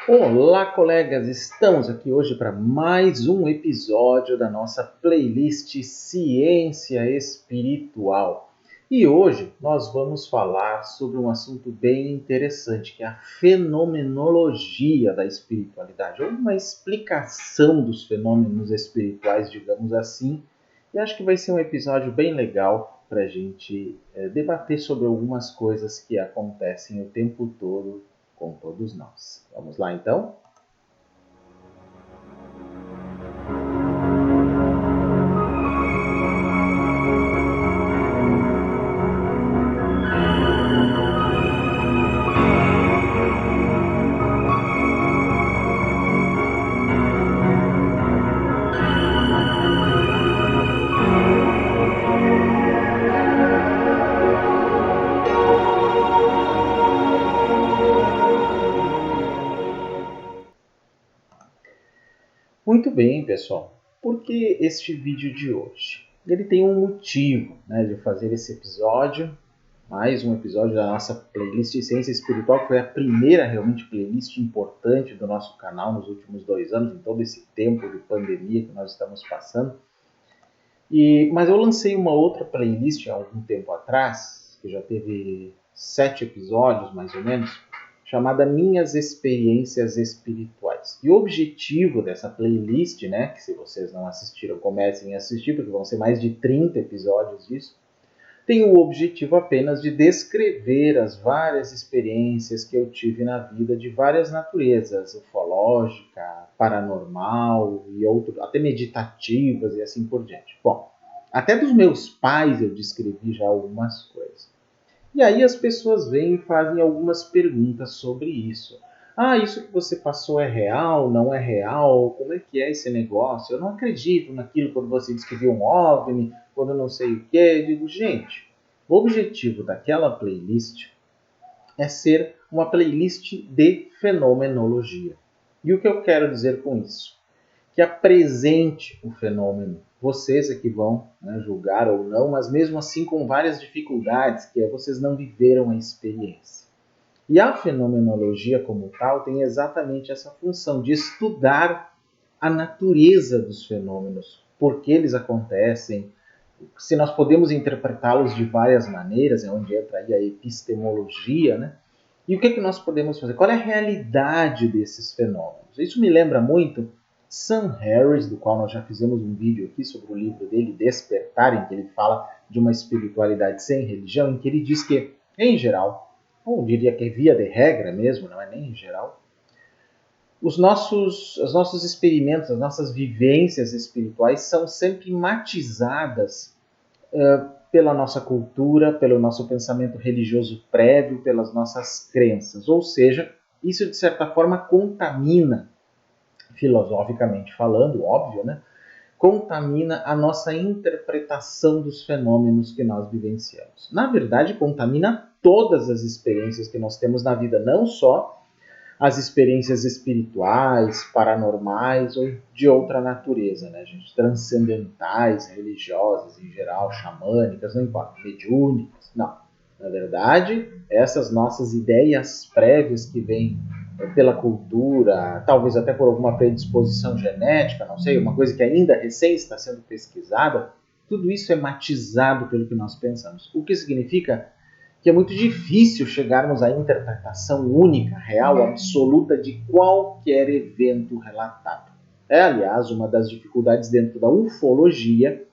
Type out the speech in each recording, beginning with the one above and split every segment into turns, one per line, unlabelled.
Olá, colegas! Estamos aqui hoje para mais um episódio da nossa playlist Ciência Espiritual. E hoje nós vamos falar sobre um assunto bem interessante, que é a fenomenologia da espiritualidade, ou uma explicação dos fenômenos espirituais, digamos assim. E acho que vai ser um episódio bem legal para a gente debater sobre algumas coisas que acontecem o tempo todo com todos nós. Vamos lá então? Muito bem, pessoal. Por que este vídeo de hoje? Ele tem um motivo, de fazer esse episódio, mais um episódio da nossa playlist de Ciência Espiritual, que foi a primeira realmente playlist importante do nosso canal nos últimos 2 anos, em todo esse tempo de pandemia que nós estamos passando. Mas eu lancei uma outra playlist há algum tempo atrás, que já teve 7 episódios mais ou menos, chamada Minhas Experiências Espirituais. E o objetivo dessa playlist, que se vocês não assistiram, comecem a assistir, porque vão ser mais de 30 episódios disso, tem o objetivo apenas de descrever as várias experiências que eu tive na vida de várias naturezas, ufológica, paranormal e outro, até meditativas e assim por diante. Bom, até dos meus pais eu descrevi já algumas coisas. E aí as pessoas vêm e fazem algumas perguntas sobre isso. Ah, isso que você passou é real, não é real? Como é que é esse negócio? Eu não acredito naquilo quando você diz que viu um OVNI, quando não sei o que. Eu digo, gente, o objetivo daquela playlist é ser uma playlist de fenomenologia. E o que eu quero dizer com isso? Que apresente o fenômeno. Vocês é que vão julgar ou não, mas mesmo assim com várias dificuldades, que é vocês não viveram a experiência. E a fenomenologia como tal tem exatamente essa função de estudar a natureza dos fenômenos, por que eles acontecem, se nós podemos interpretá-los de várias maneiras, é onde entra aí a epistemologia, E o que nós podemos fazer? Qual é a realidade desses fenômenos? Isso me lembra muito Sam Harris, do qual nós já fizemos um vídeo aqui sobre o livro dele, Despertar, em que ele fala de uma espiritualidade sem religião, em que ele diz que, em geral, ou diria que é via de regra mesmo, não é nem em geral, os nossos experimentos, as nossas vivências espirituais são sempre matizadas pela nossa cultura, pelo nosso pensamento religioso prévio, pelas nossas crenças. Ou seja, isso de certa forma contamina, filosoficamente falando, óbvio, contamina a nossa interpretação dos fenômenos que nós vivenciamos. Na verdade, contamina todas as experiências que nós temos na vida, não só as experiências espirituais, paranormais ou de outra natureza, gente? Transcendentais, religiosas em geral, xamânicas, não importa, mediúnicas, não. Na verdade, essas nossas ideias prévias que vêm pela cultura, talvez até por alguma predisposição genética, não sei, uma coisa que ainda recém está sendo pesquisada, tudo isso é matizado pelo que nós pensamos. O que significa que é muito difícil chegarmos à interpretação única, real, absoluta de qualquer evento relatado. É, aliás, uma das dificuldades dentro da ufologia,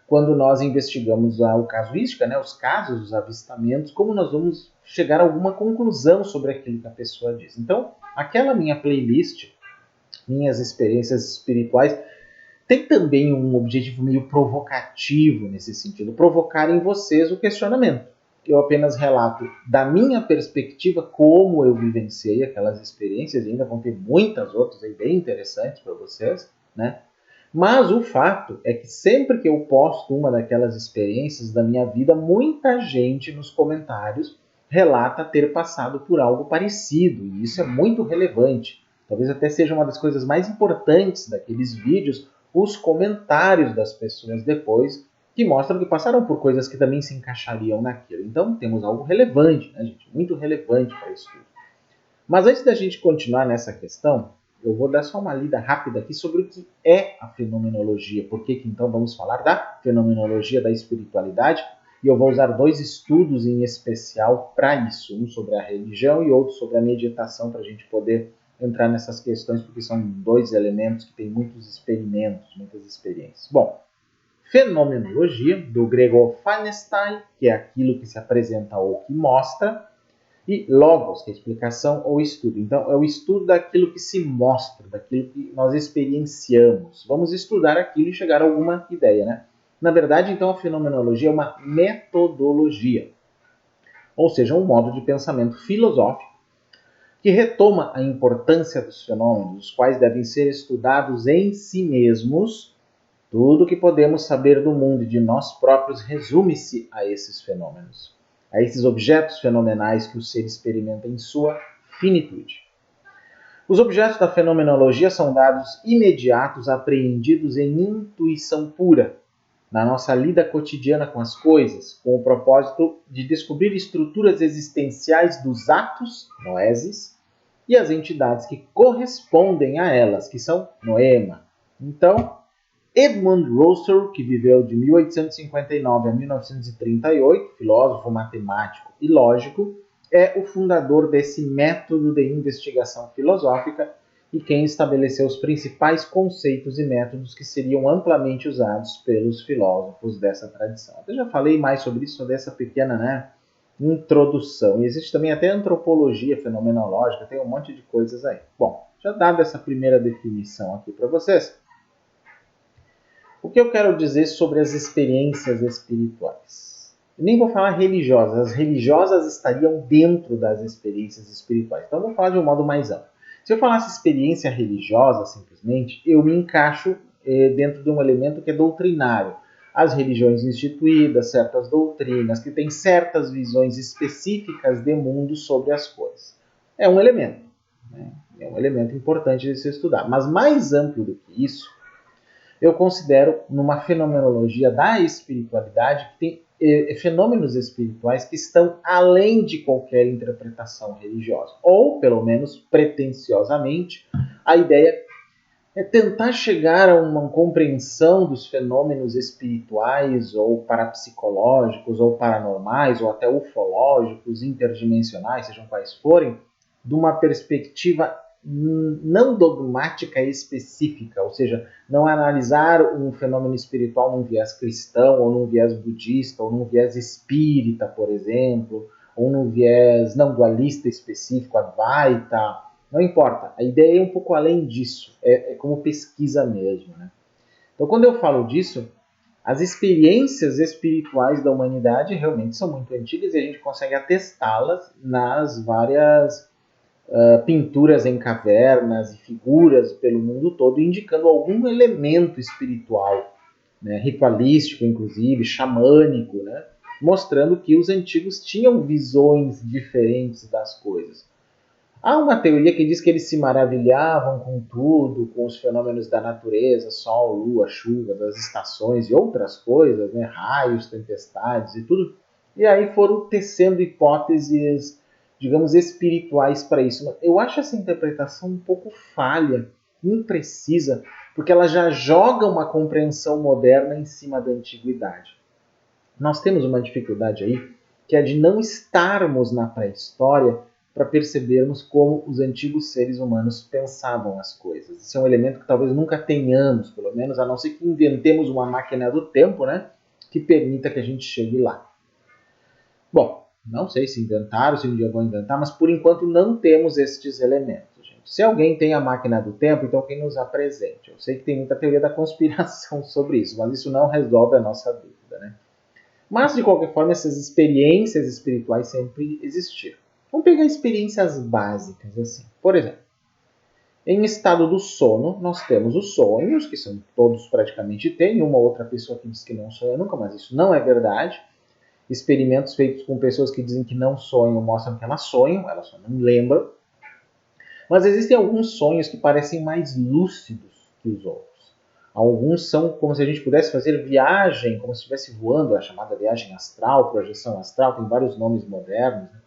quando nós investigamos a casuística, os casos, os avistamentos, como nós vamos chegar a alguma conclusão sobre aquilo que a pessoa diz. Então, aquela minha playlist, minhas experiências espirituais, tem também um objetivo meio provocativo nesse sentido, provocar em vocês o questionamento. Eu apenas relato da minha perspectiva como eu vivenciei aquelas experiências, e ainda vão ter muitas outras aí bem interessantes para vocês, Mas o fato é que sempre que eu posto uma daquelas experiências da minha vida, muita gente nos comentários relata ter passado por algo parecido, e isso é muito relevante. Talvez até seja uma das coisas mais importantes daqueles vídeos, os comentários das pessoas depois, que mostram que passaram por coisas que também se encaixariam naquilo. Então temos algo relevante, gente? Muito relevante para isso tudo. Mas antes da gente continuar nessa questão, eu vou dar só uma lida rápida aqui sobre o que é a fenomenologia. Por que então vamos falar da fenomenologia da espiritualidade? E eu vou usar 2 estudos em especial para isso. Um sobre a religião e outro sobre a meditação, para a gente poder entrar nessas questões, porque são 2 elementos que têm muitos experimentos, muitas experiências. Bom, fenomenologia, do grego phanestai, que é aquilo que se apresenta ou que mostra, e logos, que é a explicação ou estudo. Então, é o estudo daquilo que se mostra, daquilo que nós experienciamos. Vamos estudar aquilo e chegar a alguma ideia, né? Na verdade, então, a fenomenologia é uma metodologia, ou seja, um modo de pensamento filosófico que retoma a importância dos fenômenos, os quais devem ser estudados em si mesmos. Tudo o que podemos saber do mundo e de nós próprios resume-se a esses fenômenos, a esses objetos fenomenais que o ser experimenta em sua finitude. Os objetos da fenomenologia são dados imediatos apreendidos em intuição pura, na nossa lida cotidiana com as coisas, com o propósito de descobrir estruturas existenciais dos atos, noesis, e as entidades que correspondem a elas, que são noema. Então, Edmund Husserl, que viveu de 1859 a 1938, filósofo, matemático e lógico, é o fundador desse método de investigação filosófica e quem estabeleceu os principais conceitos e métodos que seriam amplamente usados pelos filósofos dessa tradição. Eu já falei mais sobre isso, sobre essa pequena introdução. E existe também até antropologia fenomenológica, tem um monte de coisas aí. Bom, já dado essa primeira definição aqui para vocês, o que eu quero dizer sobre as experiências espirituais? Eu nem vou falar religiosas, as religiosas estariam dentro das experiências espirituais. Então eu vou falar de um modo mais amplo. Se eu falasse experiência religiosa, simplesmente, eu me encaixo dentro de um elemento que é doutrinário. As religiões instituídas, certas doutrinas, que têm certas visões específicas de mundo sobre as coisas. É um elemento, né? É um elemento importante de se estudar. Mas mais amplo do que isso, eu considero numa fenomenologia da espiritualidade que tem fenômenos espirituais que estão além de qualquer interpretação religiosa. Ou, pelo menos pretensiosamente, a ideia é tentar chegar a uma compreensão dos fenômenos espirituais ou parapsicológicos ou paranormais ou até ufológicos, interdimensionais, sejam quais forem, de uma perspectiva não dogmática e específica, ou seja, não analisar um fenômeno espiritual num viés cristão, ou num viés budista, ou num viés espírita, por exemplo, ou num viés não dualista específico, Advaita, não importa. A ideia é um pouco além disso, é como pesquisa mesmo, né? Então, quando eu falo disso, as experiências espirituais da humanidade realmente são muito antigas e a gente consegue atestá-las nas várias pinturas em cavernas e figuras pelo mundo todo, indicando algum elemento espiritual, né, ritualístico, inclusive, xamânico, né, mostrando que os antigos tinham visões diferentes das coisas. Há uma teoria que diz que eles se maravilhavam com tudo, com os fenômenos da natureza, sol, lua, chuva, das estações e outras coisas, né, raios, tempestades e tudo, e aí foram tecendo hipóteses, digamos, espirituais para isso. Eu acho essa interpretação um pouco falha, imprecisa, porque ela já joga uma compreensão moderna em cima da antiguidade. Nós temos uma dificuldade aí, que é de não estarmos na pré-história para percebermos como os antigos seres humanos pensavam as coisas. Isso é um elemento que talvez nunca tenhamos, pelo menos, a não ser que inventemos uma máquina do tempo, né, que permita que a gente chegue lá. Bom, não sei se inventaram, se um dia vão inventar, mas por enquanto não temos estes elementos, gente. Se alguém tem a máquina do tempo, então quem nos apresente? Eu sei que tem muita teoria da conspiração sobre isso, mas isso não resolve a nossa dúvida, né? Mas, de qualquer forma, essas experiências espirituais sempre existiram. Vamos pegar experiências básicas, assim. Por exemplo, em estado do sono, nós temos os sonhos, que são todos praticamente têm, uma outra pessoa que diz que não sonha nunca, mas isso não é verdade. Experimentos feitos com pessoas que dizem que não sonham mostram que elas só não lembram. Mas existem alguns sonhos que parecem mais lúcidos que os outros. Alguns são como se a gente pudesse fazer viagem, como se estivesse voando, a chamada viagem astral, projeção astral, tem vários nomes modernos, né?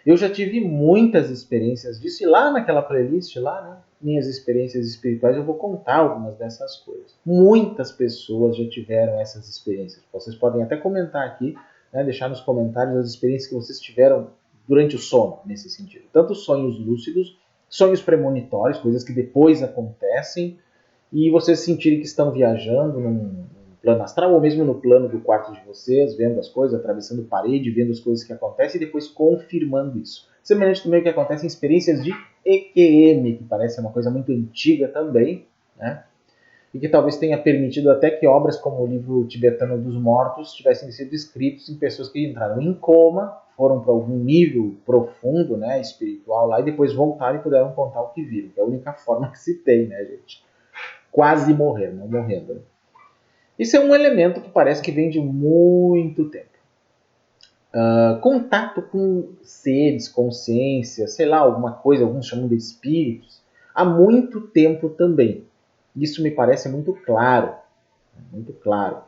Eu já tive muitas experiências disso, e lá naquela playlist, lá, né, minhas experiências espirituais, eu vou contar algumas dessas coisas. Muitas pessoas já tiveram essas experiências. Vocês podem até comentar aqui, né, deixar nos comentários as experiências que vocês tiveram durante o sono, nesse sentido. Tanto sonhos lúcidos, sonhos premonitórios, coisas que depois acontecem, e vocês sentirem que estão viajando num plano astral, ou mesmo no plano do quarto de vocês, vendo as coisas, atravessando parede, vendo as coisas que acontecem e depois confirmando isso. Semelhante também ao que acontece em experiências de EQM, que parece uma coisa muito antiga também, né? E que talvez tenha permitido até que obras como o livro tibetano dos mortos tivessem sido escritos em pessoas que entraram em coma, foram para algum nível profundo, né, espiritual lá, e depois voltaram e puderam contar o que viram, que é a única forma que se tem, né, gente? Quase morrer, não morrendo, né? Isso é um elemento que parece que vem de muito tempo. Contato com seres, consciência, sei lá, alguma coisa, alguns chamam de espíritos, há muito tempo também. Isso me parece muito claro, muito claro.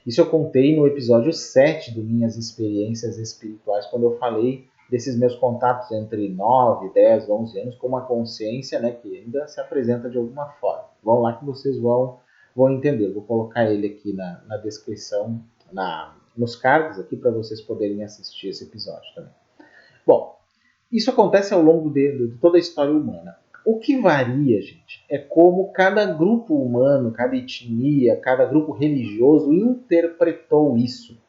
Isso eu contei no episódio 7 do Minhas Experiências Espirituais, quando eu falei desses meus contatos entre 9, 10, 11 anos com uma consciência, né, que ainda se apresenta de alguma forma. Vão lá que vocês vão entender. Vou colocar ele aqui na descrição, nos cards aqui para vocês poderem assistir esse episódio também. Bom, isso acontece ao longo de toda a história humana. O que varia, gente, é como cada grupo humano, cada etnia, cada grupo religioso interpretou isso.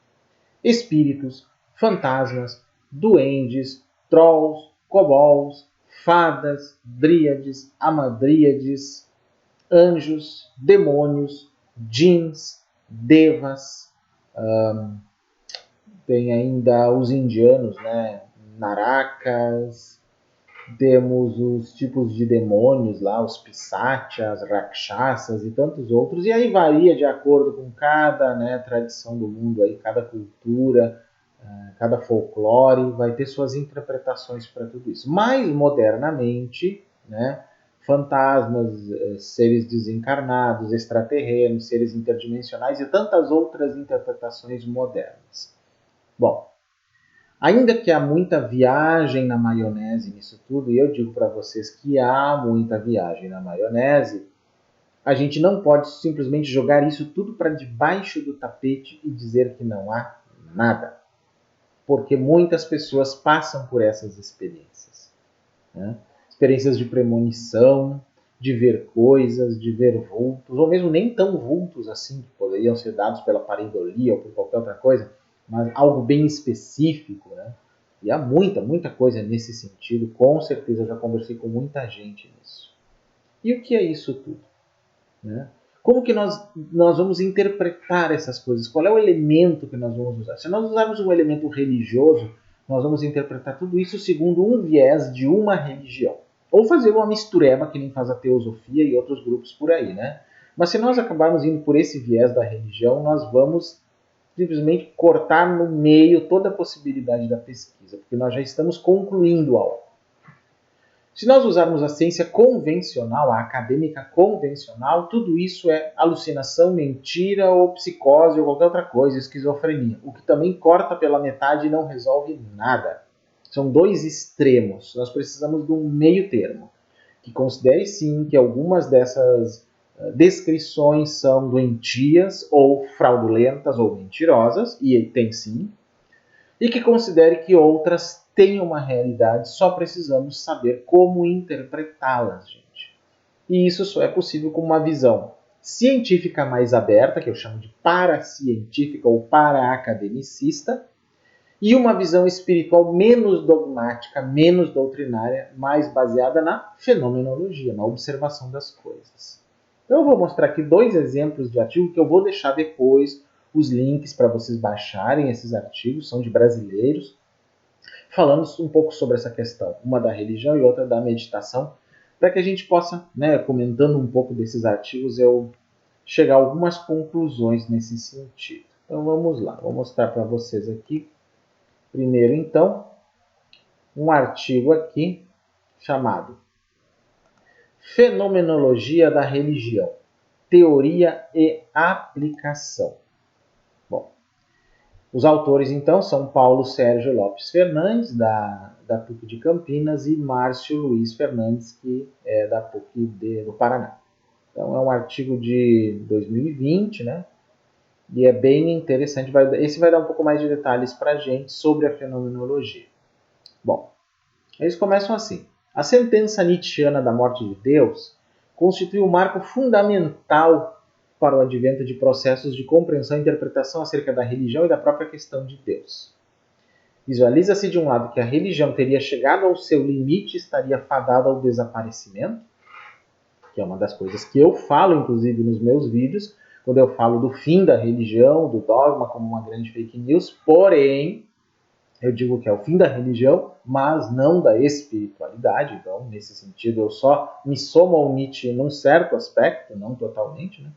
Espíritos, fantasmas, duendes, trolls, kobolds, fadas, dríades, amadríades, anjos, demônios, djinns, devas, tem ainda os indianos, né? Narakas, temos os tipos de demônios lá, os pisachas, rakshasas e tantos outros, e aí varia de acordo com cada, né, tradição do mundo, aí, cada cultura, cada folclore, vai ter suas interpretações para tudo isso. Mais modernamente, né, fantasmas, seres desencarnados, extraterrenos, seres interdimensionais e tantas outras interpretações modernas. Bom, ainda que há muita viagem na maionese nisso tudo, e eu digo para vocês que há muita viagem na maionese, a gente não pode simplesmente jogar isso tudo para debaixo do tapete e dizer que não há nada. Porque muitas pessoas passam por essas experiências, né? Experiências de premonição, de ver coisas, de ver vultos, ou mesmo nem tão vultos assim, que poderiam ser dados pela pareidolia ou por qualquer outra coisa, mas algo bem específico, né? E há muita coisa nesse sentido, com certeza eu já conversei com muita gente nisso. E o que é isso tudo? Né? Como que nós vamos interpretar essas coisas? Qual é o elemento que nós vamos usar? Se nós usarmos um elemento religioso, nós vamos interpretar tudo isso segundo um viés de uma religião. Ou fazer uma mistureba, que nem faz a teosofia e outros grupos por aí, né? Mas se nós acabarmos indo por esse viés da religião, nós vamos simplesmente cortar no meio toda a possibilidade da pesquisa, porque nós já estamos concluindo algo. Se nós usarmos a ciência convencional, a acadêmica convencional, tudo isso é alucinação, mentira ou psicose ou qualquer outra coisa, esquizofrenia, o que também corta pela metade e não resolve nada. São dois extremos. Nós precisamos de um meio termo, que considere sim que algumas dessas descrições são doentias ou fraudulentas ou mentirosas, e tem sim, e que considere que outras têm uma realidade, só precisamos saber como interpretá-las, gente. E isso só é possível com uma visão científica mais aberta, que eu chamo de paracientífica ou para-academicista, e uma visão espiritual menos dogmática, menos doutrinária, mais baseada na fenomenologia, na observação das coisas. Então eu vou mostrar aqui 2 exemplos de artigo que eu vou deixar depois os links para vocês baixarem esses artigos, são de brasileiros, falando um pouco sobre essa questão, uma da religião e outra da meditação, para que a gente possa, né, comentando um pouco desses artigos, eu chegar a algumas conclusões nesse sentido. Então vamos lá, vou mostrar para vocês aqui. Primeiro, então, um artigo aqui chamado Fenomenologia da Religião, Teoria e Aplicação. Bom, Os autores, então, são Paulo Sérgio Lopes Fernandes, da PUC de Campinas, e Márcio Luiz Fernandes, que é da PUC do Paraná. Então, é um artigo de 2020, né? E é bem interessante. Esse vai dar um pouco mais de detalhes para a gente sobre a fenomenologia. Bom, eles começam assim. A sentença nietzschiana da morte de Deus constitui um marco fundamental para o advento de processos de compreensão e interpretação acerca da religião e da própria questão de Deus. Visualiza-se, de um lado, que a religião teria chegado ao seu limite e estaria fadada ao desaparecimento, que é uma das coisas que eu falo, inclusive, nos meus vídeos, quando eu falo do fim da religião, do dogma como uma grande fake news, porém, eu digo que é o fim da religião, mas não da espiritualidade. Então, nesse sentido, eu só me somo ao Nietzsche num certo aspecto, não totalmente, né?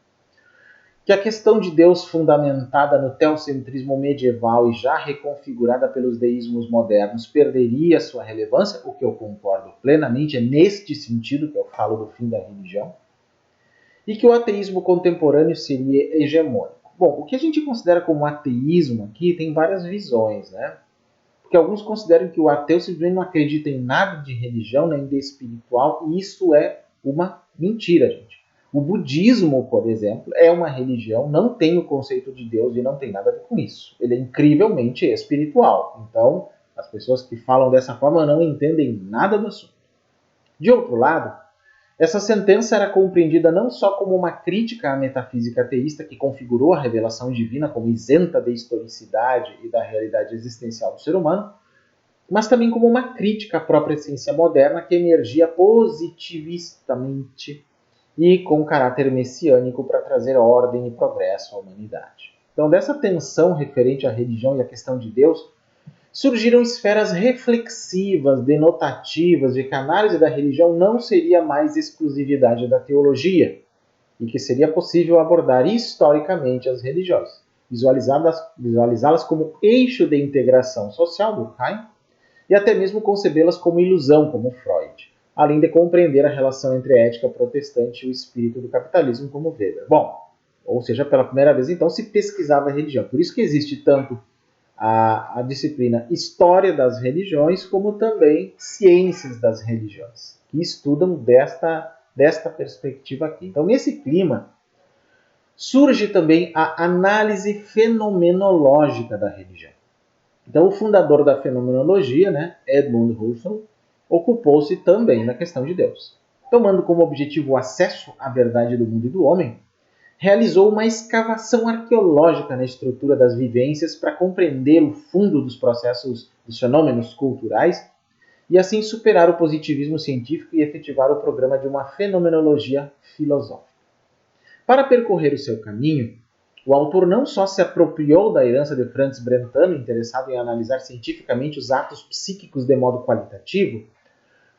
Que a questão de Deus fundamentada no teocentrismo medieval e já reconfigurada pelos deísmos modernos perderia sua relevância, o que eu concordo plenamente, é neste sentido que eu falo do fim da religião, e que o ateísmo contemporâneo seria hegemônico. Bom, o que a gente considera como ateísmo aqui tem várias visões, né? Porque alguns consideram que o ateu simplesmente não acredita em nada de religião, nem de espiritual, e isso é uma mentira, gente. O budismo, por exemplo, é uma religião, não tem o conceito de Deus e não tem nada a ver com isso. Ele é incrivelmente espiritual. Então, as pessoas que falam dessa forma não entendem nada do assunto. De outro lado, essa sentença era compreendida não só como uma crítica à metafísica ateísta que configurou a revelação divina como isenta de historicidade e da realidade existencial do ser humano, mas também como uma crítica à própria ciência moderna que emergia positivistamente e com caráter messiânico para trazer ordem e progresso à humanidade. Então, dessa tensão referente à religião e à questão de Deus, surgiram esferas reflexivas, denotativas, de que a análise da religião não seria mais exclusividade da teologia e que seria possível abordar historicamente as religiões, visualizá-las como eixo de integração social, Durkheim, e até mesmo concebê-las como ilusão, como Freud, além de compreender a relação entre a ética protestante e o espírito do capitalismo, como Weber. Bom, ou seja, pela primeira vez, então, se pesquisava a religião. Por isso que existe tanto a disciplina História das Religiões, como também Ciências das Religiões, que estudam desta perspectiva aqui. Então, nesse clima, surge também a análise fenomenológica da religião. Então, o fundador da fenomenologia, né, Edmund Husserl, ocupou-se também na questão de Deus. Tomando como objetivo o acesso à verdade do mundo e do homem, realizou uma escavação arqueológica na estrutura das vivências para compreender o fundo dos processos dos fenômenos culturais e assim superar o positivismo científico e efetivar o programa de uma fenomenologia filosófica. Para percorrer o seu caminho, o autor não só se apropriou da herança de Franz Brentano, interessado em analisar cientificamente os atos psíquicos de modo qualitativo,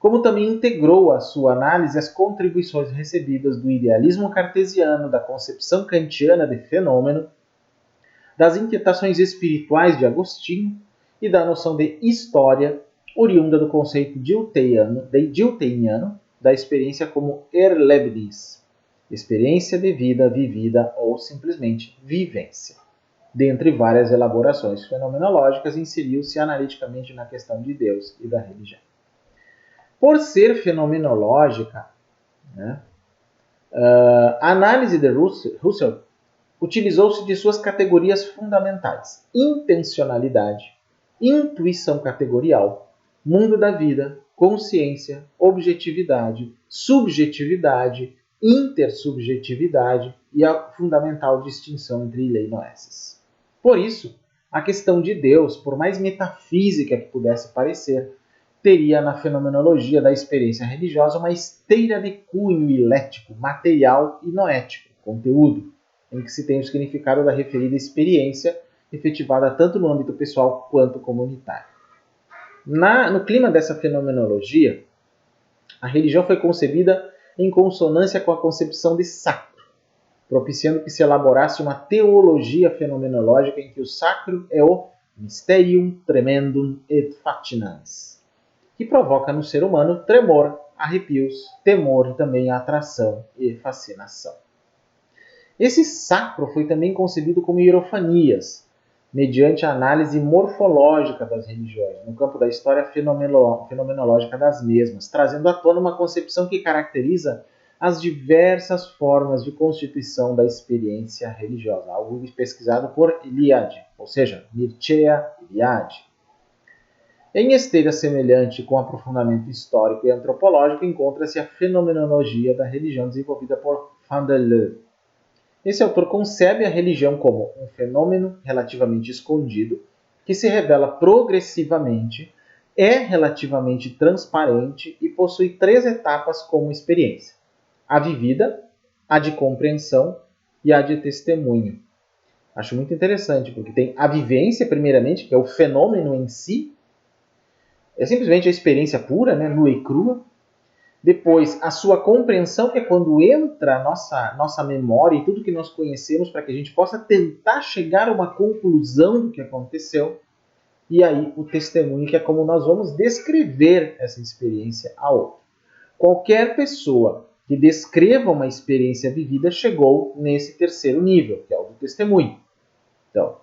como também integrou à sua análise as contribuições recebidas do idealismo cartesiano, da concepção kantiana de fenômeno, das inquietações espirituais de Agostinho e da noção de história, oriunda do conceito diltheianiano da experiência como Erlebnis, experiência de vida vivida ou simplesmente vivência. Dentre várias elaborações fenomenológicas, inseriu-se analiticamente na questão de Deus e da religião. Por ser fenomenológica, né, a análise de Husserl utilizou-se de suas categorias fundamentais: intencionalidade, intuição categorial, mundo da vida, consciência, objetividade, subjetividade, intersubjetividade e a fundamental distinção entre lei e noesis. Por isso, a questão de Deus, por mais metafísica que pudesse parecer, teria na fenomenologia da experiência religiosa uma esteira de cunho ilético, material e noético, conteúdo, em que se tem o significado da referida experiência, efetivada tanto no âmbito pessoal quanto comunitário. No clima dessa fenomenologia, a religião foi concebida em consonância com a concepção de sacro, propiciando que se elaborasse uma teologia fenomenológica em que o sacro é o mysterium tremendum et fascinans, que provoca no ser humano tremor, arrepios, temor e também atração e fascinação. Esse sacro foi também concebido como hierofanias, mediante a análise morfológica das religiões, no campo da história fenomenológica das mesmas, trazendo à tona uma concepção que caracteriza as diversas formas de constituição da experiência religiosa, algo pesquisado por Eliade, ou seja, Mircea Eliade. Em esteira semelhante com aprofundamento histórico e antropológico, encontra-se a fenomenologia da religião desenvolvida por Van der Leeuw. Esse autor concebe a religião como um fenômeno relativamente escondido, que se revela progressivamente, é relativamente transparente e possui 3 etapas como experiência: a vivida, a de compreensão e a de testemunho. Acho muito interessante, porque tem a vivência, primeiramente, que é o fenômeno em si, é simplesmente a experiência pura, né, nua e crua. Depois, a sua compreensão, que é quando entra a nossa memória e tudo que nós conhecemos para que a gente possa tentar chegar a uma conclusão do que aconteceu. E aí, o testemunho, que é como nós vamos descrever essa experiência a outro. Qualquer pessoa que descreva uma experiência vivida chegou nesse 3º nível, que é o do testemunho. Então,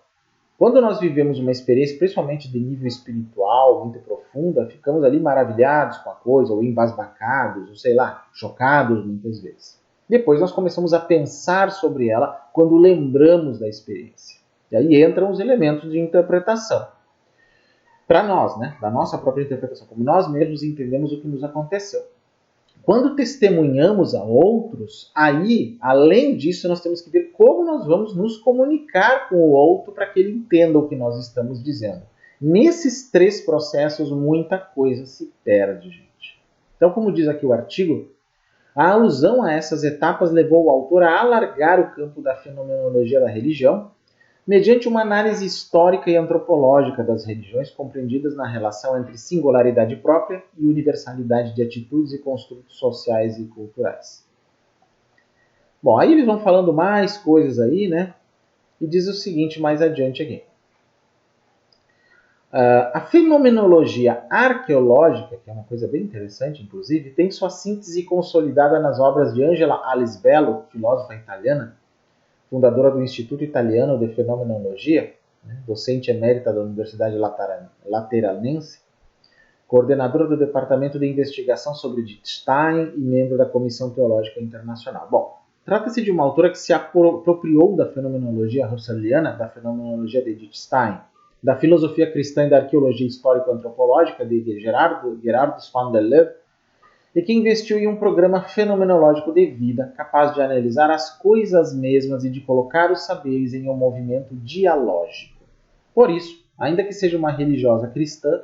quando nós vivemos uma experiência, principalmente de nível espiritual, muito profunda, ficamos ali maravilhados com a coisa, ou embasbacados, ou sei lá, chocados muitas vezes. Depois nós começamos a pensar sobre ela quando lembramos da experiência. E aí entram os elementos de interpretação. Para nós, né, da nossa própria interpretação, como nós mesmos entendemos o que nos aconteceu. Quando testemunhamos a outros, aí, além disso, nós temos que ver como nós vamos nos comunicar com o outro para que ele entenda o que nós estamos dizendo. Nesses 3 processos, muita coisa se perde, gente. Então, como diz aqui o artigo, a alusão a essas etapas levou o autor a alargar o campo da fenomenologia da religião, mediante uma análise histórica e antropológica das religiões compreendidas na relação entre singularidade própria e universalidade de atitudes e construtos sociais e culturais. Bom, aí eles vão falando mais coisas aí, né? E diz o seguinte mais adiante aqui. A fenomenologia arqueológica, que é uma coisa bem interessante, inclusive, tem sua síntese consolidada nas obras de Angela Alisbello, filósofa italiana, fundadora do Instituto Italiano de Fenomenologia, docente emérita da Universidade Lateranense, coordenadora do Departamento de Investigação sobre Wittgenstein e membro da Comissão Teológica Internacional. Bom, trata-se de uma autora que se apropriou da fenomenologia husserliana, da fenomenologia de Wittgenstein, da filosofia cristã e da arqueologia histórico-antropológica de Gerardus van der Leeuw, e que investiu em um programa fenomenológico de vida, capaz de analisar as coisas mesmas e de colocar os saberes em um movimento dialógico. Por isso, ainda que seja uma religiosa cristã,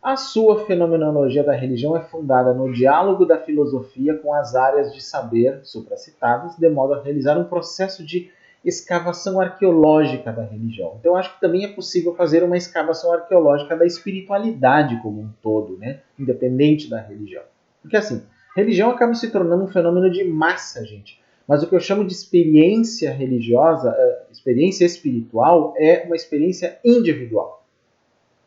a sua fenomenologia da religião é fundada no diálogo da filosofia com as áreas de saber supracitadas, de modo a realizar um processo de escavação arqueológica da religião. Então, eu acho que também é possível fazer uma escavação arqueológica da espiritualidade como um todo, né? Independente da religião. Porque assim, religião acaba se tornando um fenômeno de massa, gente. Mas o que eu chamo de experiência religiosa, experiência espiritual, é uma experiência individual.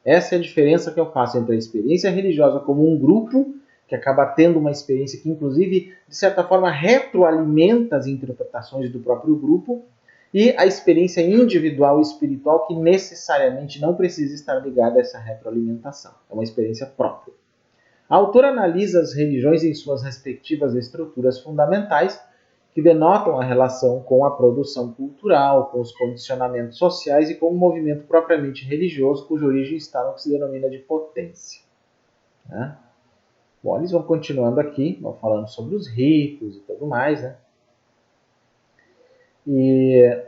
Essa é a diferença que eu faço entre a experiência religiosa como um grupo, que acaba tendo uma experiência que, inclusive, de certa forma, retroalimenta as interpretações do próprio grupo, e a experiência individual e espiritual, que necessariamente não precisa estar ligada a essa retroalimentação. É uma experiência própria. A autora analisa as religiões em suas respectivas estruturas fundamentais, que denotam a relação com a produção cultural, com os condicionamentos sociais e com o movimento propriamente religioso, cuja origem está no que se denomina de potência. Né? Bom, eles vão continuando aqui, vão falando sobre os ritos e tudo mais, né? E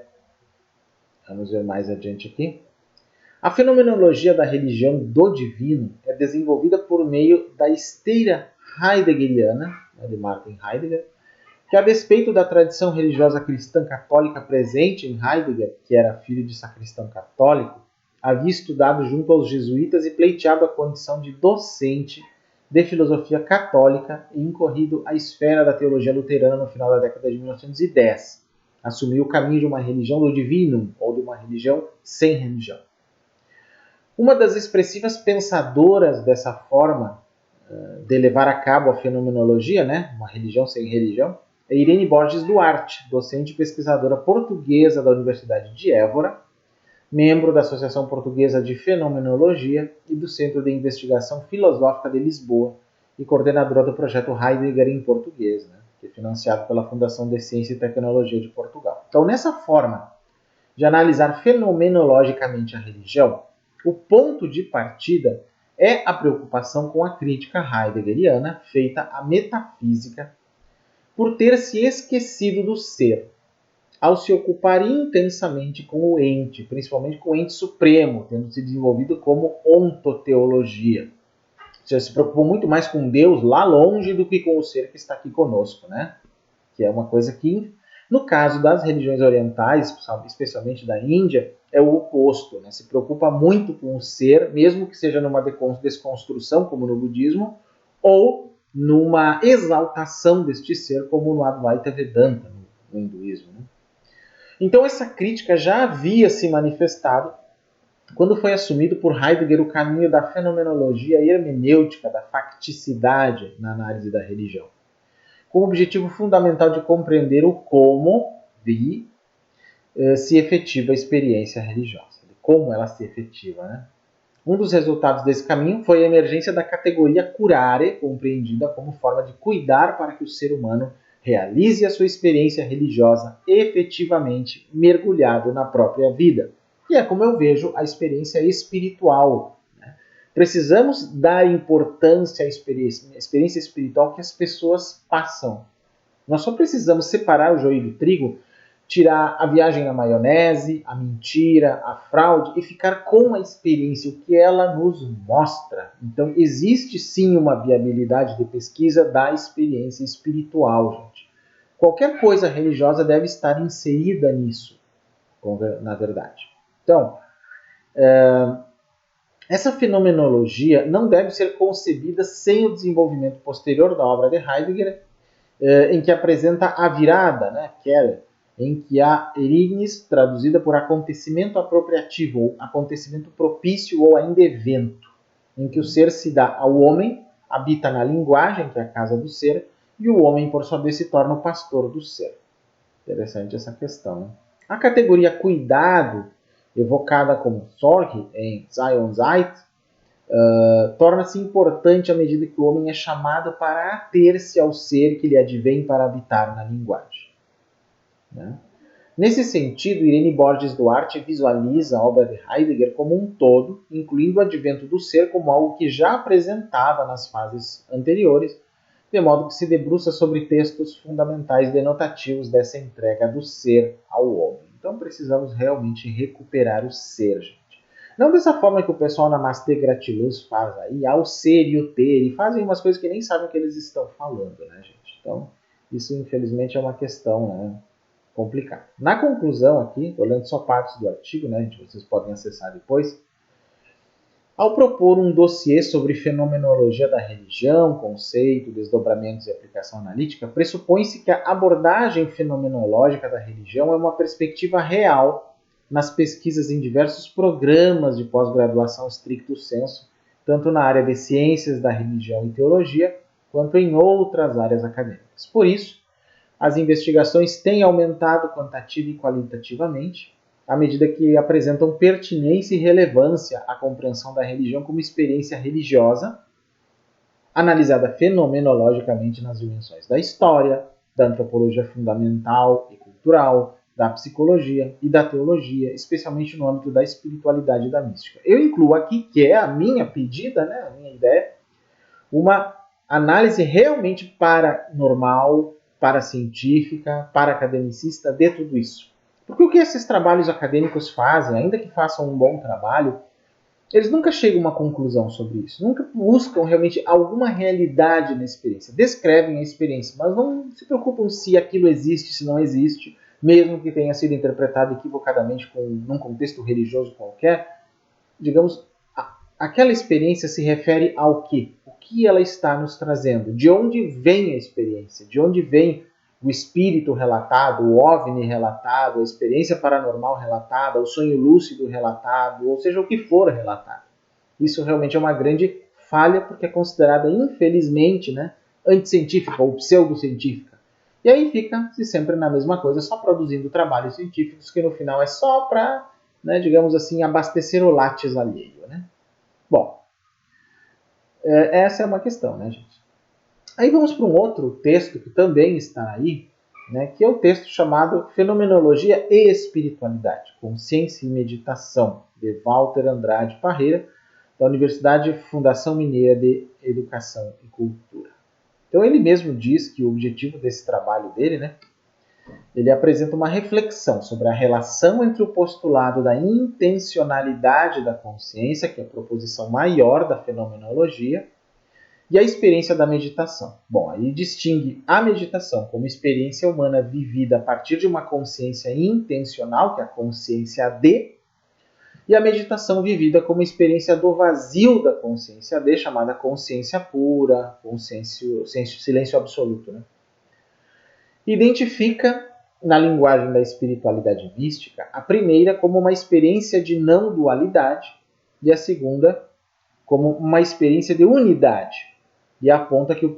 vamos ver mais adiante aqui. A fenomenologia da religião do divino é desenvolvida por meio da esteira heideggeriana, de Martin Heidegger, que, a despeito da tradição religiosa cristã católica presente em Heidegger, que era filho de sacristão católico, havia estudado junto aos jesuítas e pleiteado a condição de docente de filosofia católica e incorrido à esfera da teologia luterana no final da década de 1910. Assumiu o caminho de uma religião do divino, ou de uma religião sem religião. Uma das expressivas pensadoras dessa forma de levar a cabo a fenomenologia, né, uma religião sem religião, é Irene Borges Duarte, docente e pesquisadora portuguesa da Universidade de Évora, membro da Associação Portuguesa de Fenomenologia e do Centro de Investigação Filosófica de Lisboa e coordenadora do projeto Heidegger em Português, né, que é financiado pela Fundação de Ciência e Tecnologia de Portugal. Então, nessa forma de analisar fenomenologicamente a religião, o ponto de partida é a preocupação com a crítica heideggeriana feita à metafísica por ter se esquecido do ser, ao se ocupar intensamente com o ente, principalmente com o ente supremo, tendo se desenvolvido como ontoteologia. Ou seja, se preocupou muito mais com Deus lá longe do que com o ser que está aqui conosco, né? Que é uma coisa que, no caso das religiões orientais, especialmente da Índia, é o oposto, né? Se preocupa muito com o ser, mesmo que seja numa desconstrução, como no budismo, ou numa exaltação deste ser, como no Advaita Vedanta, no hinduísmo, né? Então essa crítica já havia se manifestado quando foi assumido por Heidegger o caminho da fenomenologia hermenêutica, da facticidade na análise da religião, com o objetivo fundamental de compreender o como se efetiva a experiência religiosa, como ela se efetiva, né? Um dos resultados desse caminho foi a emergência da categoria curare, compreendida como forma de cuidar para que o ser humano realize a sua experiência religiosa efetivamente mergulhado na própria vida. E é como eu vejo a experiência espiritual. Né? Precisamos dar importância à experiência espiritual que as pessoas passam. Nós só precisamos separar o joio do trigo, tirar a viagem na maionese, a mentira, a fraude e ficar com a experiência, o que ela nos mostra. Então, existe sim uma viabilidade de pesquisa da experiência espiritual, gente. Qualquer coisa religiosa deve estar inserida nisso, na verdade. Então, essa fenomenologia não deve ser concebida sem o desenvolvimento posterior da obra de Heidegger, em que apresenta a virada, né, em que a erignis, traduzida por acontecimento apropriativo, ou acontecimento propício ou ainda evento, em que o ser se dá ao homem, habita na linguagem, que é a casa do ser, e o homem, por sua vez, se torna o pastor do ser. Interessante essa questão. Né? A categoria cuidado, evocada como Sorge em Zion Zeit, torna-se importante à medida que o homem é chamado para ater-se ao ser que lhe advém para habitar na linguagem. Né? Nesse sentido, Irene Borges Duarte visualiza a obra de Heidegger como um todo, incluindo o advento do ser como algo que já apresentava nas fases anteriores, de modo que se debruça sobre textos fundamentais denotativos dessa entrega do ser ao homem. Então precisamos realmente recuperar o ser, gente. Não dessa forma que o pessoal na Namastê Gratiluz faz aí, ao ser e o ter, e fazem umas coisas que nem sabem o que eles estão falando, né, gente? Então, isso infelizmente é uma questão, né, complicada. Na conclusão aqui, estou lendo só partes do artigo, né, gente, vocês podem acessar depois. Ao propor um dossiê sobre fenomenologia da religião, conceito, desdobramentos e aplicação analítica, pressupõe-se que a abordagem fenomenológica da religião é uma perspectiva real nas pesquisas em diversos programas de pós-graduação stricto sensu, tanto na área de ciências da religião e teologia, quanto em outras áreas acadêmicas. Por isso, as investigações têm aumentado quantitativa e qualitativamente, à medida que apresentam pertinência e relevância à compreensão da religião como experiência religiosa, analisada fenomenologicamente nas dimensões da história, da antropologia fundamental e cultural, da psicologia e da teologia, especialmente no âmbito da espiritualidade e da mística. Eu incluo aqui, que é a minha pedida, né, a minha ideia, uma análise realmente paranormal, paracientífica, para-academicista de tudo isso. Porque o que esses trabalhos acadêmicos fazem, ainda que façam um bom trabalho, eles nunca chegam a uma conclusão sobre isso, nunca buscam realmente alguma realidade na experiência. Descrevem a experiência, mas não se preocupam se aquilo existe, se não existe, mesmo que tenha sido interpretado equivocadamente num contexto religioso qualquer. Digamos, aquela experiência se refere ao quê? O que ela está nos trazendo? De onde vem a experiência? De onde vem o espírito relatado, o OVNI relatado, a experiência paranormal relatada, o sonho lúcido relatado, ou seja, o que for relatado. Isso realmente é uma grande falha, porque é considerada, infelizmente, né, anticientífica ou pseudocientífica. E aí fica-se sempre na mesma coisa, só produzindo trabalhos científicos que no final é só para né, digamos assim, abastecer o látis alheio, né? Bom, essa é uma questão, né, gente? Aí vamos para um outro texto que também está aí, né, que é o texto chamado Fenomenologia e Espiritualidade, Consciência e Meditação, de Walter Andrade Parreira, da Universidade Fundação Mineira de Educação e Cultura. Então ele mesmo diz que o objetivo desse trabalho dele, né, ele apresenta uma reflexão sobre a relação entre o postulado da intencionalidade da consciência, que é a proposição maior da fenomenologia, e a experiência da meditação. Bom, aí distingue a meditação como experiência humana vivida a partir de uma consciência intencional, que é a consciência D, e a meditação vivida como experiência do vazio da consciência D, chamada consciência pura, silêncio absoluto, né? Identifica, na linguagem da espiritualidade mística, a primeira como uma experiência de não dualidade e a segunda como uma experiência de unidade, e aponta que o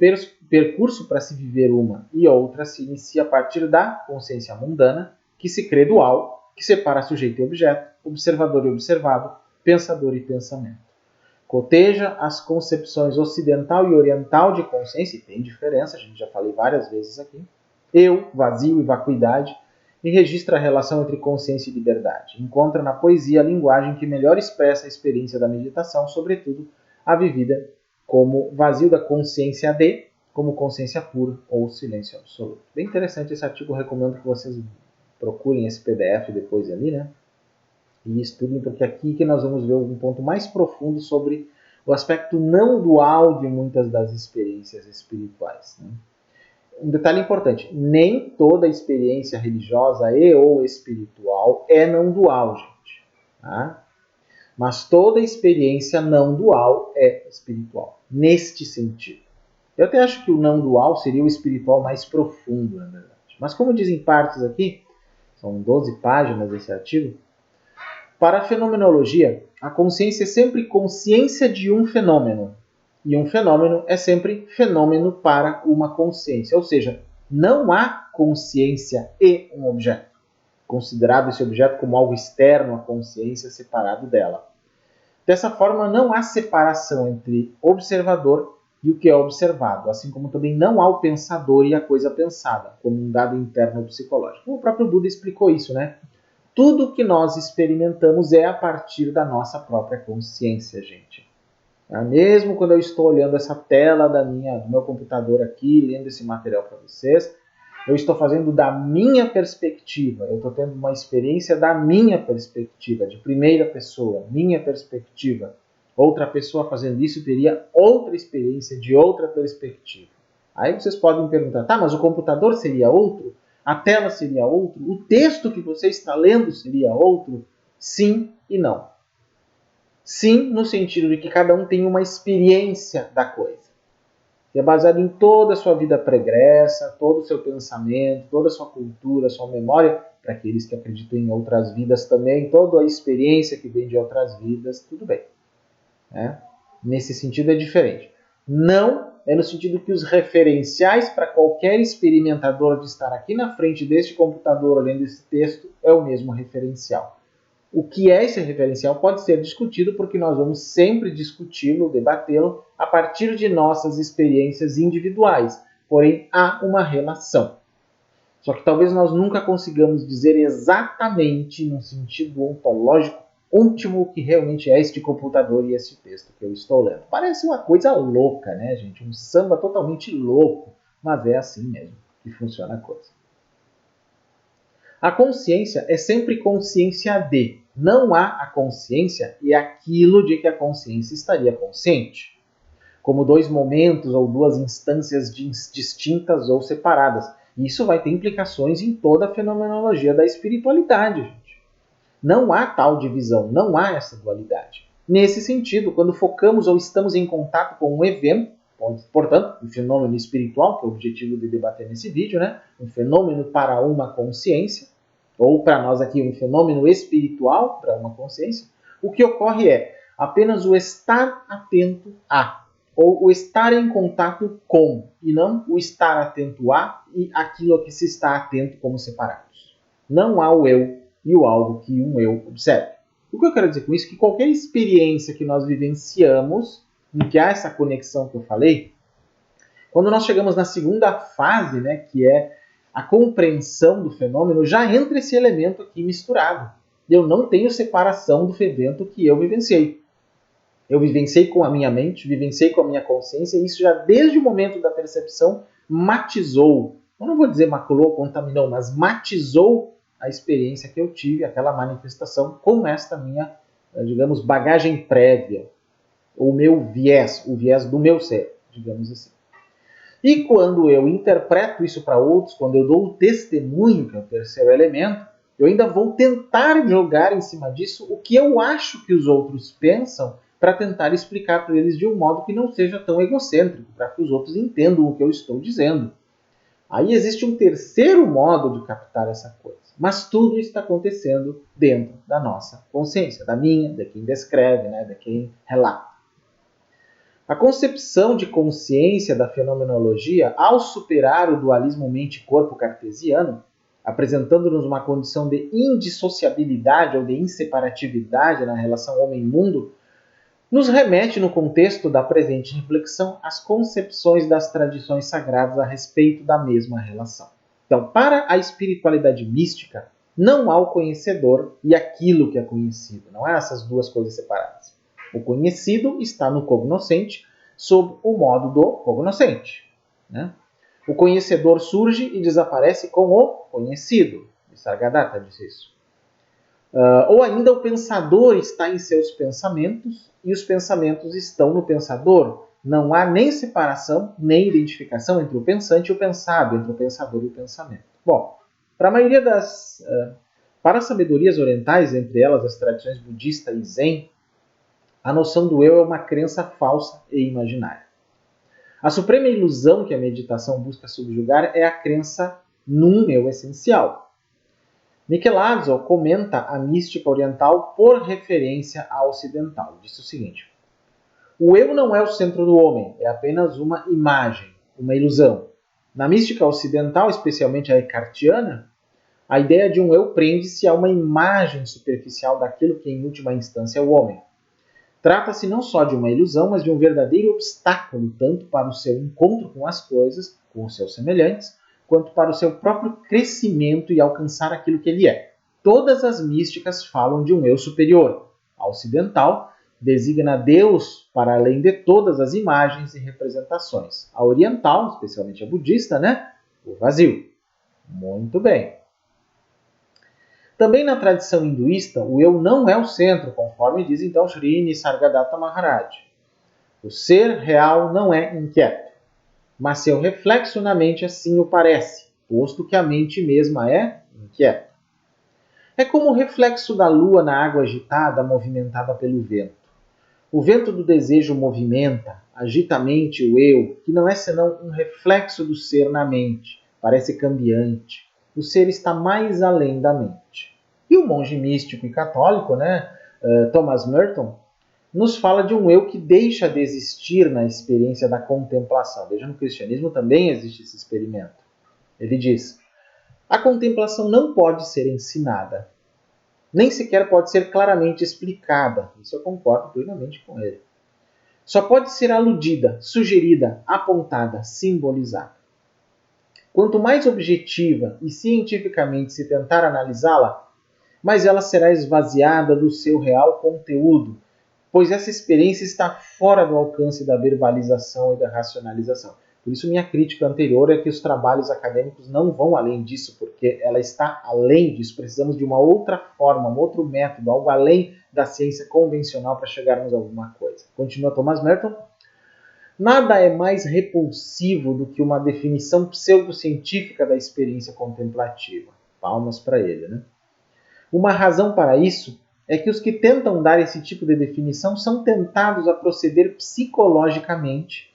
percurso para se viver uma e outra se inicia a partir da consciência mundana, que se crê dual, que separa sujeito e objeto, observador e observado, pensador e pensamento. Coteja as concepções ocidental e oriental de consciência, e tem diferença, a gente já falei várias vezes aqui, eu, vazio e vacuidade, e registra a relação entre consciência e liberdade. Encontra na poesia a linguagem que melhor expressa a experiência da meditação, sobretudo a vivida como vazio da consciência D, como consciência pura ou silêncio absoluto. Bem interessante esse artigo, recomendo que vocês procurem esse PDF depois ali, né? E estudem, porque aqui que nós vamos ver um ponto mais profundo sobre o aspecto não dual de muitas das experiências espirituais, né? Um detalhe importante, nem toda experiência religiosa e ou espiritual é não dual, gente. Tá? Mas toda experiência não dual é espiritual, neste sentido. Eu até acho que o não dual seria o espiritual mais profundo, na verdade. Mas como dizem partes aqui, são 12 páginas desse artigo, para a fenomenologia, a consciência é sempre consciência de um fenômeno. E um fenômeno é sempre fenômeno para uma consciência. Ou seja, não há consciência e um objeto, considerado esse objeto como algo externo à consciência, separado dela. Dessa forma, não há separação entre observador e o que é observado, assim como também não há o pensador e a coisa pensada, como um dado interno psicológico. O próprio Buda explicou isso, né? Tudo que nós experimentamos é a partir da nossa própria consciência, gente. Mesmo quando eu estou olhando essa tela do meu computador aqui, lendo esse material para vocês, eu estou fazendo da minha perspectiva, eu estou tendo uma experiência da minha perspectiva, de primeira pessoa, minha perspectiva. Outra pessoa fazendo isso teria outra experiência de outra perspectiva. Aí vocês podem me perguntar, tá, mas o computador seria outro? A tela seria outro? O texto que você está lendo seria outro? Sim e não. Sim, no sentido de que cada um tem uma experiência da coisa. Que é baseado em toda a sua vida pregressa, todo o seu pensamento, toda a sua cultura, sua memória, para aqueles que acreditam em outras vidas também, toda a experiência que vem de outras vidas, tudo bem. Né? Nesse sentido é diferente. Não é no sentido que os referenciais para qualquer experimentador de estar aqui na frente deste computador, lendo esse texto, é o mesmo referencial. O que é esse referencial pode ser discutido, porque nós vamos sempre discuti-lo, debatê-lo, a partir de nossas experiências individuais. Porém, há uma relação. Só que talvez nós nunca consigamos dizer exatamente, no sentido ontológico, último, o que realmente é este computador e este texto que eu estou lendo. Parece uma coisa louca, né, gente? Um samba totalmente louco. Mas é assim mesmo que funciona a coisa. A consciência é sempre consciência de. Não há a consciência e aquilo de que a consciência estaria consciente. Como dois momentos ou duas instâncias distintas ou separadas. Isso vai ter implicações em toda a fenomenologia da espiritualidade, gente. Não há tal divisão, não há essa dualidade. Nesse sentido, quando focamos ou estamos em contato com um evento, portanto, um fenômeno espiritual, que é o objetivo de debater nesse vídeo, né? Um fenômeno para uma consciência, ou para nós aqui um fenômeno espiritual para uma consciência, o que ocorre é apenas o estar atento a, ou o estar em contato com, e não o estar atento a e aquilo a que se está atento como separados. Não há o eu e o algo que um eu observe. O que eu quero dizer com isso é que qualquer experiência que nós vivenciamos, em que há essa conexão que eu falei, quando nós chegamos na segunda fase, né, que é a compreensão do fenômeno, já entra esse elemento aqui misturado. Eu não tenho separação do evento que eu vivenciei. Eu vivenciei com a minha mente, vivenciei com a minha consciência, e isso já desde o momento da percepção matizou. Eu não vou dizer maculou, contaminou, mas matizou a experiência que eu tive, aquela manifestação, com esta minha, digamos, bagagem prévia, o meu viés, o viés do meu ser, digamos assim. E quando eu interpreto isso para outros, quando eu dou o testemunho, que é o terceiro elemento, eu ainda vou tentar jogar em cima disso o que eu acho que os outros pensam, para tentar explicar para eles de um modo que não seja tão egocêntrico, para que os outros entendam o que eu estou dizendo. Aí existe um terceiro modo de captar essa coisa. Mas tudo está acontecendo dentro da nossa consciência, da minha, de quem descreve, né, de quem relata. A concepção de consciência da fenomenologia, ao superar o dualismo mente-corpo cartesiano, apresentando-nos uma condição de indissociabilidade ou de inseparatividade na relação homem-mundo, nos remete, no contexto da presente reflexão, às concepções das tradições sagradas a respeito da mesma relação. Então, para a espiritualidade mística, não há o conhecedor e aquilo que é conhecido. Não há essas duas coisas separadas. O conhecido está no cognoscente, sob o modo do cognoscente. Né? O conhecedor surge e desaparece com o conhecido. Sargadatta diz isso. Ou ainda o pensador está em seus pensamentos e os pensamentos estão no pensador. Não há nem separação, nem identificação entre o pensante e o pensado, entre o pensador e o pensamento. Bom, para a maioria para as sabedorias orientais, entre elas as tradições budista e zen, a noção do eu é uma crença falsa e imaginária. A suprema ilusão que a meditação busca subjugar é a crença num eu essencial. Michelangelo comenta a mística oriental por referência à ocidental. Diz o seguinte: o eu não é o centro do homem, é apenas uma imagem, uma ilusão. Na mística ocidental, especialmente a eckartiana, a ideia de um eu prende-se a uma imagem superficial daquilo que em última instância é o homem. Trata-se não só de uma ilusão, mas de um verdadeiro obstáculo, tanto para o seu encontro com as coisas, com os seus semelhantes, quanto para o seu próprio crescimento e alcançar aquilo que ele é. Todas as místicas falam de um eu superior. A ocidental designa Deus para além de todas as imagens e representações. A oriental, especialmente a budista, né? O vazio. Muito bem. Também na tradição hinduísta, o eu não é o centro, conforme diz então Sri Nisargadatta Maharaj. O ser real não é inquieto, mas seu reflexo na mente assim o parece, posto que a mente mesma é inquieta. É como o reflexo da lua na água agitada, movimentada pelo vento. O vento do desejo movimenta, agita a mente o eu, que não é senão um reflexo do ser na mente, parece cambiante. O ser está mais além da mente. E o monge místico e católico, né, Thomas Merton, nos fala de um eu que deixa de existir na experiência da contemplação. Veja, no cristianismo também existe esse experimento. Ele diz: a contemplação não pode ser ensinada, nem sequer pode ser claramente explicada. Isso eu concordo plenamente com ele. Só pode ser aludida, sugerida, apontada, simbolizada. Quanto mais objetiva e cientificamente se tentar analisá-la, mais ela será esvaziada do seu real conteúdo, pois essa experiência está fora do alcance da verbalização e da racionalização. Por isso minha crítica anterior é que os trabalhos acadêmicos não vão além disso, porque ela está além disso. Precisamos de uma outra forma, um outro método, algo além da ciência convencional para chegarmos a alguma coisa. Continua Thomas Merton. Nada é mais repulsivo do que uma definição pseudocientífica da experiência contemplativa. Palmas para ele, né? Uma razão para isso é que os que tentam dar esse tipo de definição são tentados a proceder psicologicamente,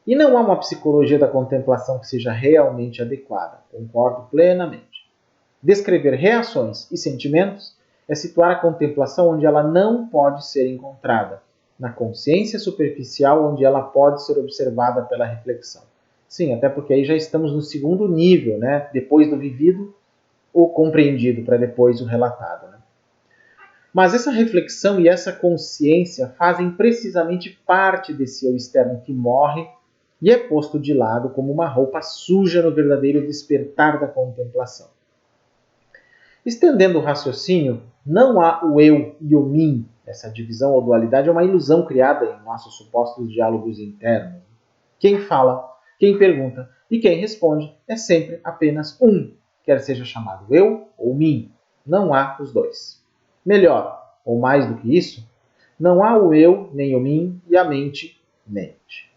e não há uma psicologia da contemplação que seja realmente adequada. Concordo plenamente. Descrever reações e sentimentos é situar a contemplação onde ela não pode ser encontrada, na consciência superficial onde ela pode ser observada pela reflexão. Sim, até porque aí já estamos no segundo nível, né? Depois do vivido, o compreendido, para depois o relatado. Né? Mas essa reflexão e essa consciência fazem precisamente parte desse eu externo que morre e é posto de lado como uma roupa suja no verdadeiro despertar da contemplação. Estendendo o raciocínio, não há o eu e o mim. Essa divisão ou dualidade é uma ilusão criada em nossos supostos diálogos internos. Quem fala, quem pergunta e quem responde é sempre apenas um, quer seja chamado eu ou mim. Não há os dois. Melhor, ou mais do que isso, não há o eu nem o mim e a mente, mente.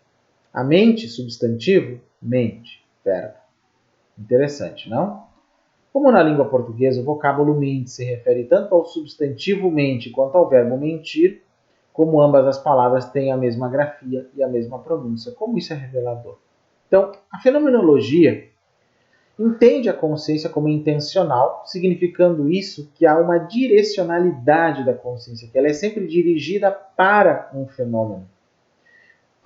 A mente, substantivo, mente, verbo. Interessante, não? Como na língua portuguesa o vocábulo mente se refere tanto ao substantivo mente quanto ao verbo mentir, como ambas as palavras têm a mesma grafia e a mesma pronúncia, como isso é revelador. Então, a fenomenologia entende a consciência como intencional, significando isso que há uma direcionalidade da consciência, que ela é sempre dirigida para um fenômeno.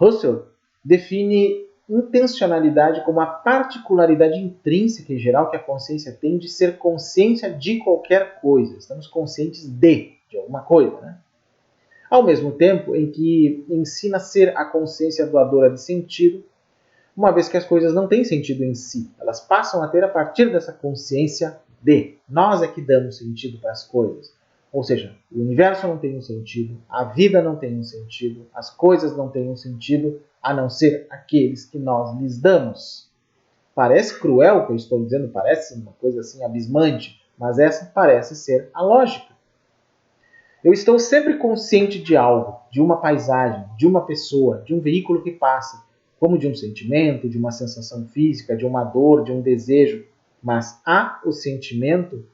Husserl define intencionalidade como a particularidade intrínseca e geral que a consciência tem de ser consciência de qualquer coisa. Estamos conscientes de alguma coisa, né? Ao mesmo tempo em que ensina a ser a consciência doadora de sentido, uma vez que as coisas não têm sentido em si. Elas passam a ter a partir dessa consciência de. Nós é que damos sentido para as coisas. Ou seja, o universo não tem um sentido, a vida não tem um sentido, as coisas não têm um sentido, a não ser aqueles que nós lhes damos. Parece cruel o que eu estou dizendo, parece uma coisa assim abismante, mas essa parece ser a lógica. Eu estou sempre consciente de algo, de uma paisagem, de uma pessoa, de um veículo que passa, como de um sentimento, de uma sensação física, de uma dor, de um desejo. Mas há o sentimento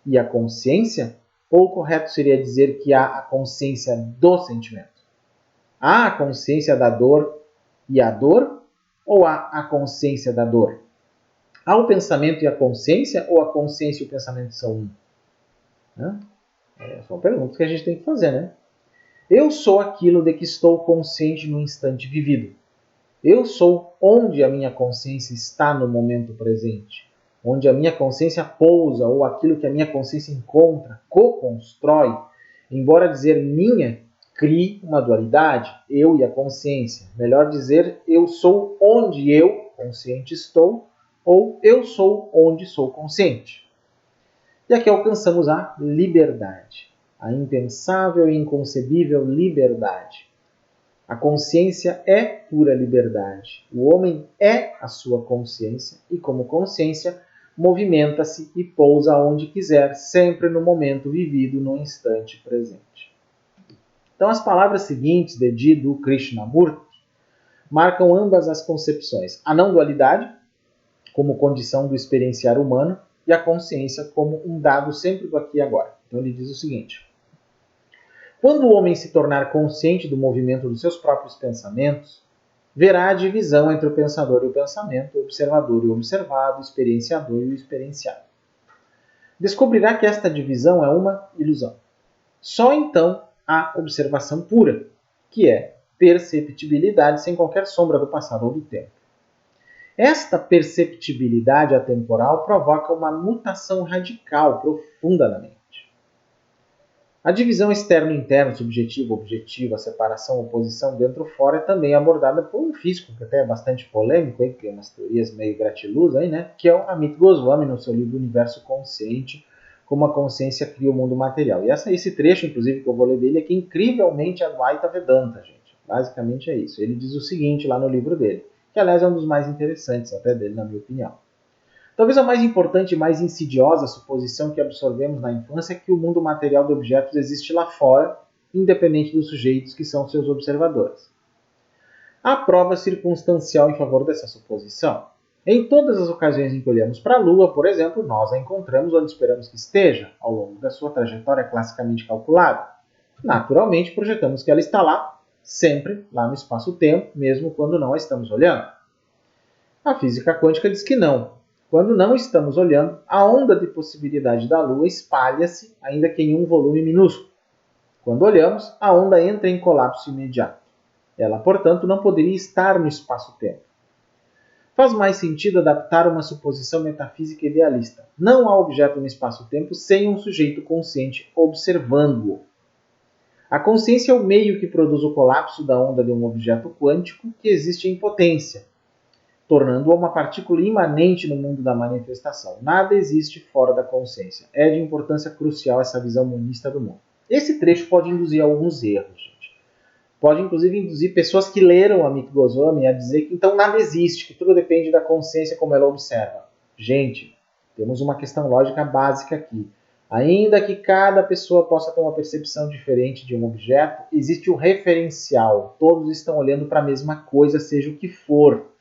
e a consciência? Ou o correto seria dizer que há a consciência do sentimento? Há a consciência da dor e a dor? Ou há a consciência da dor? Há o pensamento e a consciência? Ou a consciência e o pensamento são um? São perguntas que a gente tem que fazer, né? Eu sou aquilo de que estou consciente no instante vivido. Eu sou onde a minha consciência está no momento presente. Onde a minha consciência pousa, ou aquilo que a minha consciência encontra, co-constrói. Embora dizer minha, crie uma dualidade, eu e a consciência. Melhor dizer, eu sou onde eu, consciente, estou, ou eu sou onde sou consciente. E aqui alcançamos a liberdade, a impensável e inconcebível liberdade. A consciência é pura liberdade. O homem é a sua consciência e, como consciência, movimenta-se e pousa onde quiser, sempre no momento vivido, no instante presente. Então, as palavras seguintes de Jiddu Krishnamurti marcam ambas as concepções. A não dualidade, como condição do experienciar humano, e a consciência como um dado sempre do aqui e agora. Então ele diz o seguinte: quando o homem se tornar consciente do movimento dos seus próprios pensamentos, verá a divisão entre o pensador e o pensamento, o observador e o observado, o experienciador e o experienciado. Descobrirá que esta divisão é uma ilusão. Só então há observação pura, que é perceptibilidade sem qualquer sombra do passado ou do tempo. Esta perceptibilidade atemporal provoca uma mutação radical, profunda na mente. A divisão externo-interno, subjetivo-objetivo, a separação, oposição dentro-fora é também abordada por um físico, que até é bastante polêmico, que tem umas teorias meio gratiluz, né? Que é o Amit Goswami, no seu livro Universo Consciente, como a consciência cria o mundo material. E esse trecho, inclusive, que eu vou ler dele aqui, incrivelmente é Advaita Vedanta, gente. Basicamente é isso. Ele diz o seguinte lá no livro dele, que aliás é um dos mais interessantes até dele, na minha opinião. Talvez a mais importante e mais insidiosa suposição que absorvemos na infância é que o mundo material de objetos existe lá fora, independente dos sujeitos que são seus observadores. Há prova circunstancial em favor dessa suposição. Em todas as ocasiões em que olhamos para a Lua, por exemplo, nós a encontramos onde esperamos que esteja, ao longo da sua trajetória classicamente calculada. Naturalmente, projetamos que ela está lá, sempre lá no espaço-tempo, mesmo quando não a estamos olhando. A física quântica diz que não. Quando não estamos olhando, a onda de possibilidade da Lua espalha-se, ainda que em um volume minúsculo. Quando olhamos, a onda entra em colapso imediato. Ela, portanto, não poderia estar no espaço-tempo. faz mais sentido adaptar uma suposição metafísica idealista. Não há objeto no espaço-tempo sem um sujeito consciente observando-o. A consciência é o meio que produz o colapso da onda de um objeto quântico que existe em potência, tornando-o uma partícula imanente no mundo da manifestação. Nada existe fora da consciência. É de importância crucial essa visão monista do mundo. Esse trecho pode induzir alguns erros, gente. Pode, inclusive, induzir pessoas que leram Amit Goswami a dizer que então nada existe, que tudo depende da consciência como ela observa. Gente, temos uma questão lógica básica aqui. Ainda que cada pessoa possa ter uma percepção diferente de um objeto, existe o referencial. Todos estão olhando para a mesma coisa, seja o que for.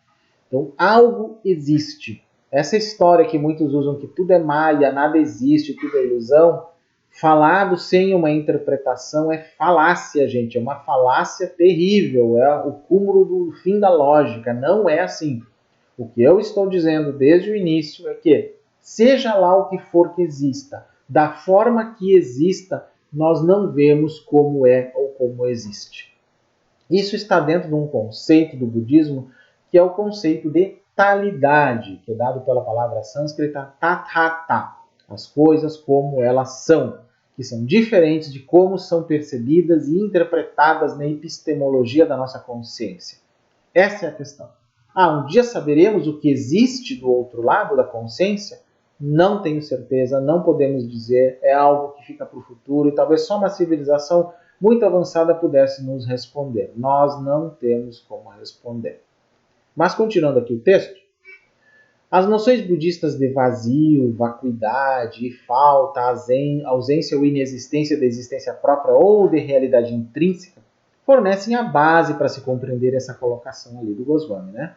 Então, algo existe. Essa história que muitos usam que tudo é maia, nada existe, tudo é ilusão, falado sem uma interpretação é falácia, gente. É uma falácia terrível. É o cúmulo do fim da lógica. Não é assim. O que eu estou dizendo desde o início é que, seja lá o que for que exista, da forma que exista, nós não vemos como é ou como existe. Isso está dentro de um conceito do budismo que é o conceito de talidade, que é dado pela palavra sânscrita tathata, as coisas como elas são, que são diferentes de como são percebidas e interpretadas na epistemologia da nossa consciência. Essa é a questão. Um dia saberemos o que existe do outro lado da consciência? Não tenho certeza, não podemos dizer, é algo que fica para o futuro e talvez só uma civilização muito avançada pudesse nos responder. Nós não temos como responder. Mas continuando aqui o texto, as noções budistas de vazio, vacuidade, falta, ausência ou inexistência da existência própria ou de realidade intrínseca fornecem a base para se compreender essa colocação ali do Goswami, né?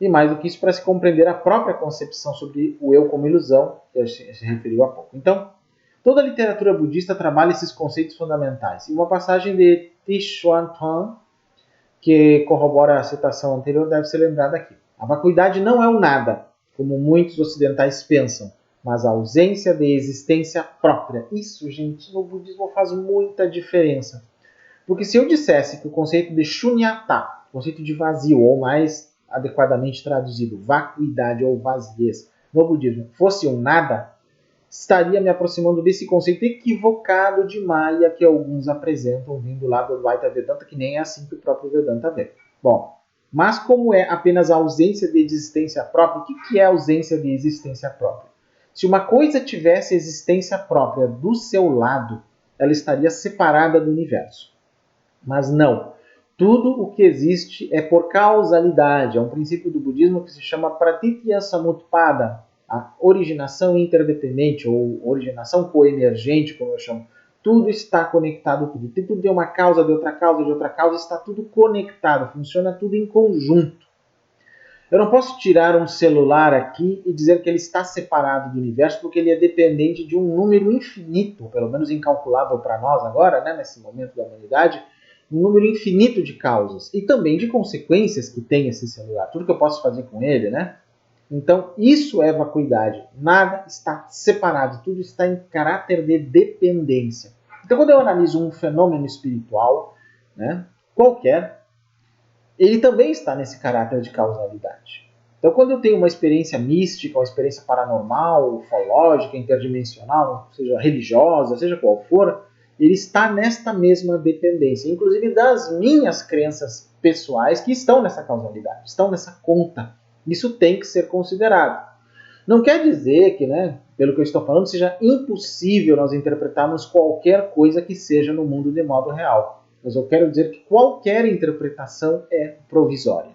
E mais do que isso, para se compreender a própria concepção sobre o eu como ilusão, que a gente se referiu há pouco. Então, toda a literatura budista trabalha esses conceitos fundamentais. E uma passagem de Tishwantan, que corrobora a citação anterior, deve ser lembrada aqui. A vacuidade não é o nada, como muitos ocidentais pensam, mas a ausência de existência própria. Isso, gente, no budismo faz muita diferença. Porque se eu dissesse que o conceito de shunyata, conceito de vazio, ou mais adequadamente traduzido, vacuidade ou vaziez, no budismo, fosse um nada, estaria me aproximando desse conceito equivocado de Maya que alguns apresentam vindo lá do Advaita Vedanta, que nem é assim que o próprio Vedanta vê. Bom, mas como é apenas a ausência de existência própria, o que é a ausência de existência própria? Se uma coisa tivesse existência própria do seu lado, ela estaria separada do universo. Mas não. Tudo o que existe é por causalidade. É um princípio do budismo que se chama Pratitya Samutpada, a originação interdependente ou originação coemergente, como eu chamo. Tudo está conectado, tudo tem uma causa de outra causa, está tudo conectado, funciona tudo em conjunto. Eu não posso tirar um celular aqui e dizer que ele está separado do universo, porque ele é dependente de um número infinito, pelo menos incalculável para nós agora, né, nesse momento da humanidade, um número infinito de causas e também de consequências que tem esse celular. Tudo que eu posso fazer com ele, né? Então, isso é vacuidade. Nada está separado, tudo está em caráter de dependência. Então, quando eu analiso um fenômeno espiritual, né, qualquer, ele também está nesse caráter de causalidade. Então, quando eu tenho uma experiência mística, uma experiência paranormal, ufológica, interdimensional, seja religiosa, seja qual for, ele está nesta mesma dependência, inclusive das minhas crenças pessoais que estão nessa causalidade, estão nessa conta. Isso tem que ser considerado. Não quer dizer que, né, pelo que eu estou falando, seja impossível nós interpretarmos qualquer coisa que seja no mundo de modo real. Mas eu quero dizer que qualquer interpretação é provisória.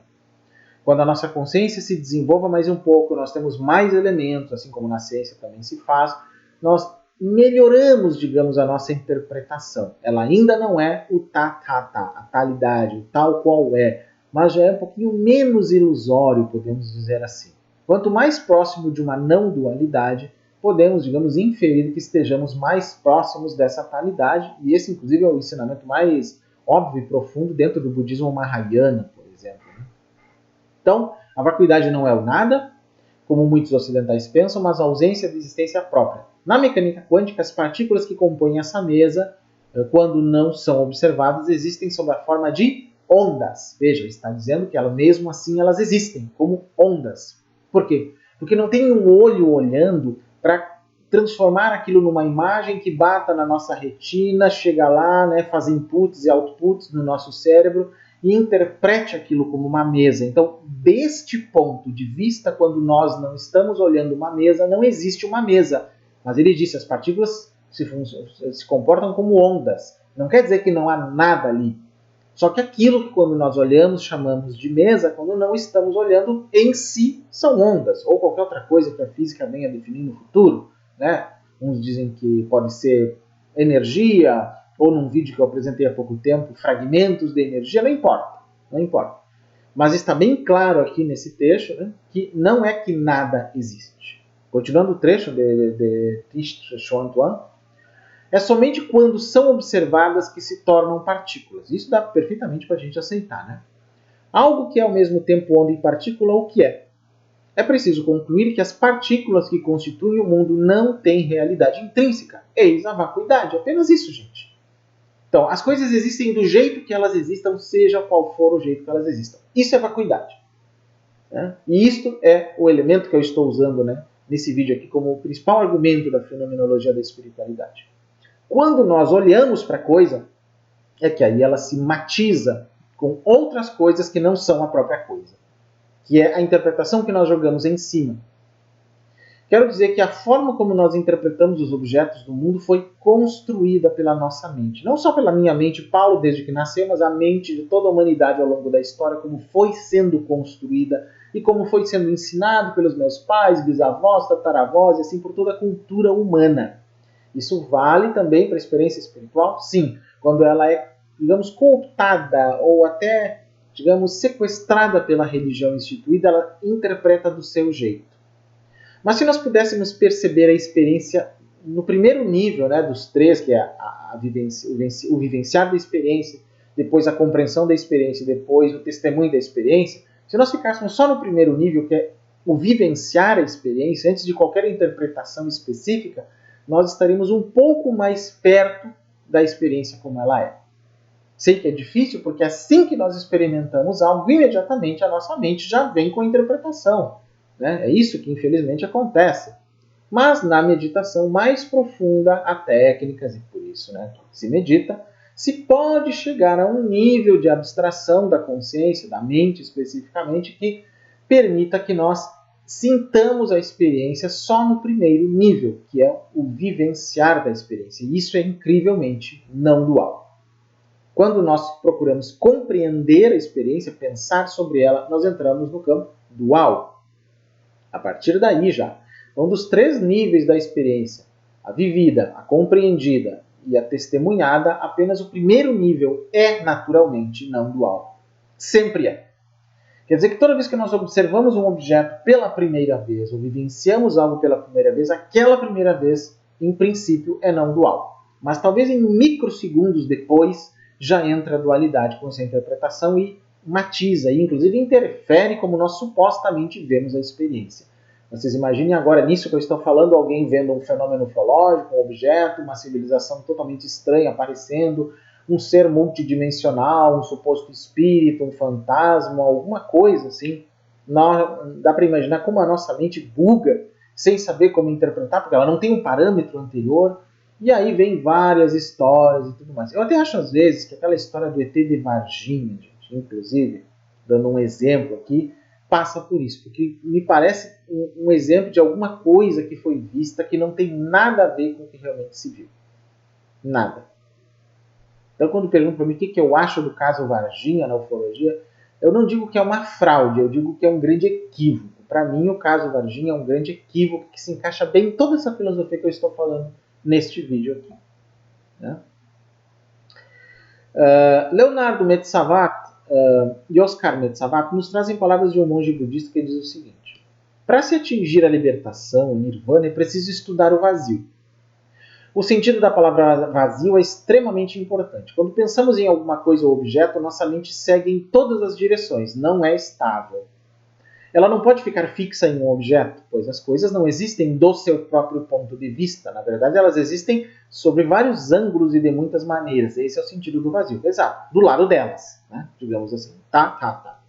Quando a nossa consciência se desenvolva mais um pouco, nós temos mais elementos, assim como na ciência também se faz, nós melhoramos, digamos, a nossa interpretação. Ela ainda não é o tathata, a talidade, o tal qual é, mas já é um pouquinho menos ilusório, podemos dizer assim. Quanto mais próximo de uma não dualidade, podemos, digamos, inferir que estejamos mais próximos dessa talidade, e esse, inclusive, é o ensinamento mais óbvio e profundo dentro do budismo Mahayana, por exemplo. Então, a vacuidade não é o nada, como muitos ocidentais pensam, mas a ausência de existência própria. Na mecânica quântica, as partículas que compõem essa mesa, quando não são observadas, existem sob a forma de ondas. Veja, ele está dizendo que mesmo assim elas existem como ondas. Por quê? Porque não tem um olho olhando para transformar aquilo numa imagem que bata na nossa retina, chega lá, né, faz inputs e outputs no nosso cérebro e interprete aquilo como uma mesa. Então, deste ponto de vista, quando nós não estamos olhando uma mesa, não existe uma mesa. Mas ele disse, as partículas se comportam como ondas. Não quer dizer que não há nada ali. Só que aquilo que quando nós olhamos, chamamos de mesa, quando não estamos olhando em si, são ondas. Ou qualquer outra coisa que a física venha definir no futuro. Né? Uns dizem que pode ser energia, ou num vídeo que eu apresentei há pouco tempo, fragmentos de energia, não importa. Não importa. Mas está bem claro aqui nesse trecho, né, que não é que nada existe. Continuando o trecho de Tish Chuan, é somente quando são observadas que se tornam partículas. Isso dá perfeitamente para a gente aceitar. Né? Algo que é ao mesmo tempo onda e partícula, o que é? É preciso concluir que as partículas que constituem o mundo não têm realidade intrínseca. Eis a vacuidade. Apenas isso, gente. Então, as coisas existem do jeito que elas existam, seja qual for o jeito que elas existam. Isso é vacuidade. Né? E isto é o elemento que eu estou usando, né, nesse vídeo aqui como o principal argumento da fenomenologia da espiritualidade. Quando nós olhamos para a coisa, é que aí ela se matiza com outras coisas que não são a própria coisa, que é a interpretação que nós jogamos em cima. Quero dizer que a forma como nós interpretamos os objetos do mundo foi construída pela nossa mente. Não só pela minha mente, Paulo, desde que nasceu, mas a mente de toda a humanidade ao longo da história, como foi sendo construída e como foi sendo ensinado pelos meus pais, bisavós, tataravós e assim por toda a cultura humana. Isso vale também para a experiência espiritual? Sim, quando ela é, digamos, cooptada ou até, digamos, sequestrada pela religião instituída, ela interpreta do seu jeito. Mas se nós pudéssemos perceber a experiência no primeiro nível, né, dos três, que é o vivenciar da experiência, depois a compreensão da experiência, depois o testemunho da experiência, se nós ficássemos só no primeiro nível, que é o vivenciar a experiência, antes de qualquer interpretação específica, nós estaríamos um pouco mais perto da experiência como ela é. Sei que é difícil, porque assim que nós experimentamos algo, imediatamente a nossa mente já vem com a interpretação. Né? É isso que infelizmente acontece. Mas na meditação mais profunda há técnicas, e por isso, né, se medita, se pode chegar a um nível de abstração da consciência, da mente especificamente, que permita que nós sintamos a experiência só no primeiro nível, que é o vivenciar da experiência. E isso é incrivelmente não dual. Quando nós procuramos compreender a experiência, pensar sobre ela, nós entramos no campo dual. A partir daí já, um dos três níveis da experiência, a vivida, a compreendida e a testemunhada, apenas o primeiro nível é naturalmente não dual. Sempre é. Quer dizer que toda vez que nós observamos um objeto pela primeira vez, ou vivenciamos algo pela primeira vez, aquela primeira vez, em princípio, é não dual. Mas talvez em microsegundos depois, já entra a dualidade com essa interpretação e matiza, e inclusive interfere como nós supostamente vemos a experiência. Vocês imaginem agora nisso que eu estou falando, alguém vendo um fenômeno ufológico, um objeto, uma civilização totalmente estranha aparecendo, um ser multidimensional, um suposto espírito, um fantasma, alguma coisa assim. Dá para imaginar como a nossa mente buga sem saber como interpretar, porque ela não tem um parâmetro anterior. E aí vem várias histórias e tudo mais. Eu até acho às vezes que aquela história do ET de Varginha, gente, inclusive, dando um exemplo aqui, passa por isso, porque me parece um exemplo de alguma coisa que foi vista que não tem nada a ver com o que realmente se viu. Nada. Então, quando perguntam para mim o que eu acho do caso Varginha na ufologia, eu não digo que é uma fraude, eu digo que é um grande equívoco. Para mim, o caso Varginha é um grande equívoco que se encaixa bem em toda essa filosofia que eu estou falando neste vídeo aqui. Né? Leonardo Metsavat e Oscar Metsavat nos trazem palavras de um monge budista que diz o seguinte: para se atingir a libertação, o nirvana, é preciso estudar o vazio. O sentido da palavra vazio é extremamente importante. Quando pensamos em alguma coisa ou objeto, nossa mente segue em todas as direções, não é estável. Ela não pode ficar fixa em um objeto, pois as coisas não existem do seu próprio ponto de vista. Na verdade, elas existem sobre vários ângulos e de muitas maneiras. Esse é o sentido do vazio. Exato, do lado delas, né? Digamos assim. Tá.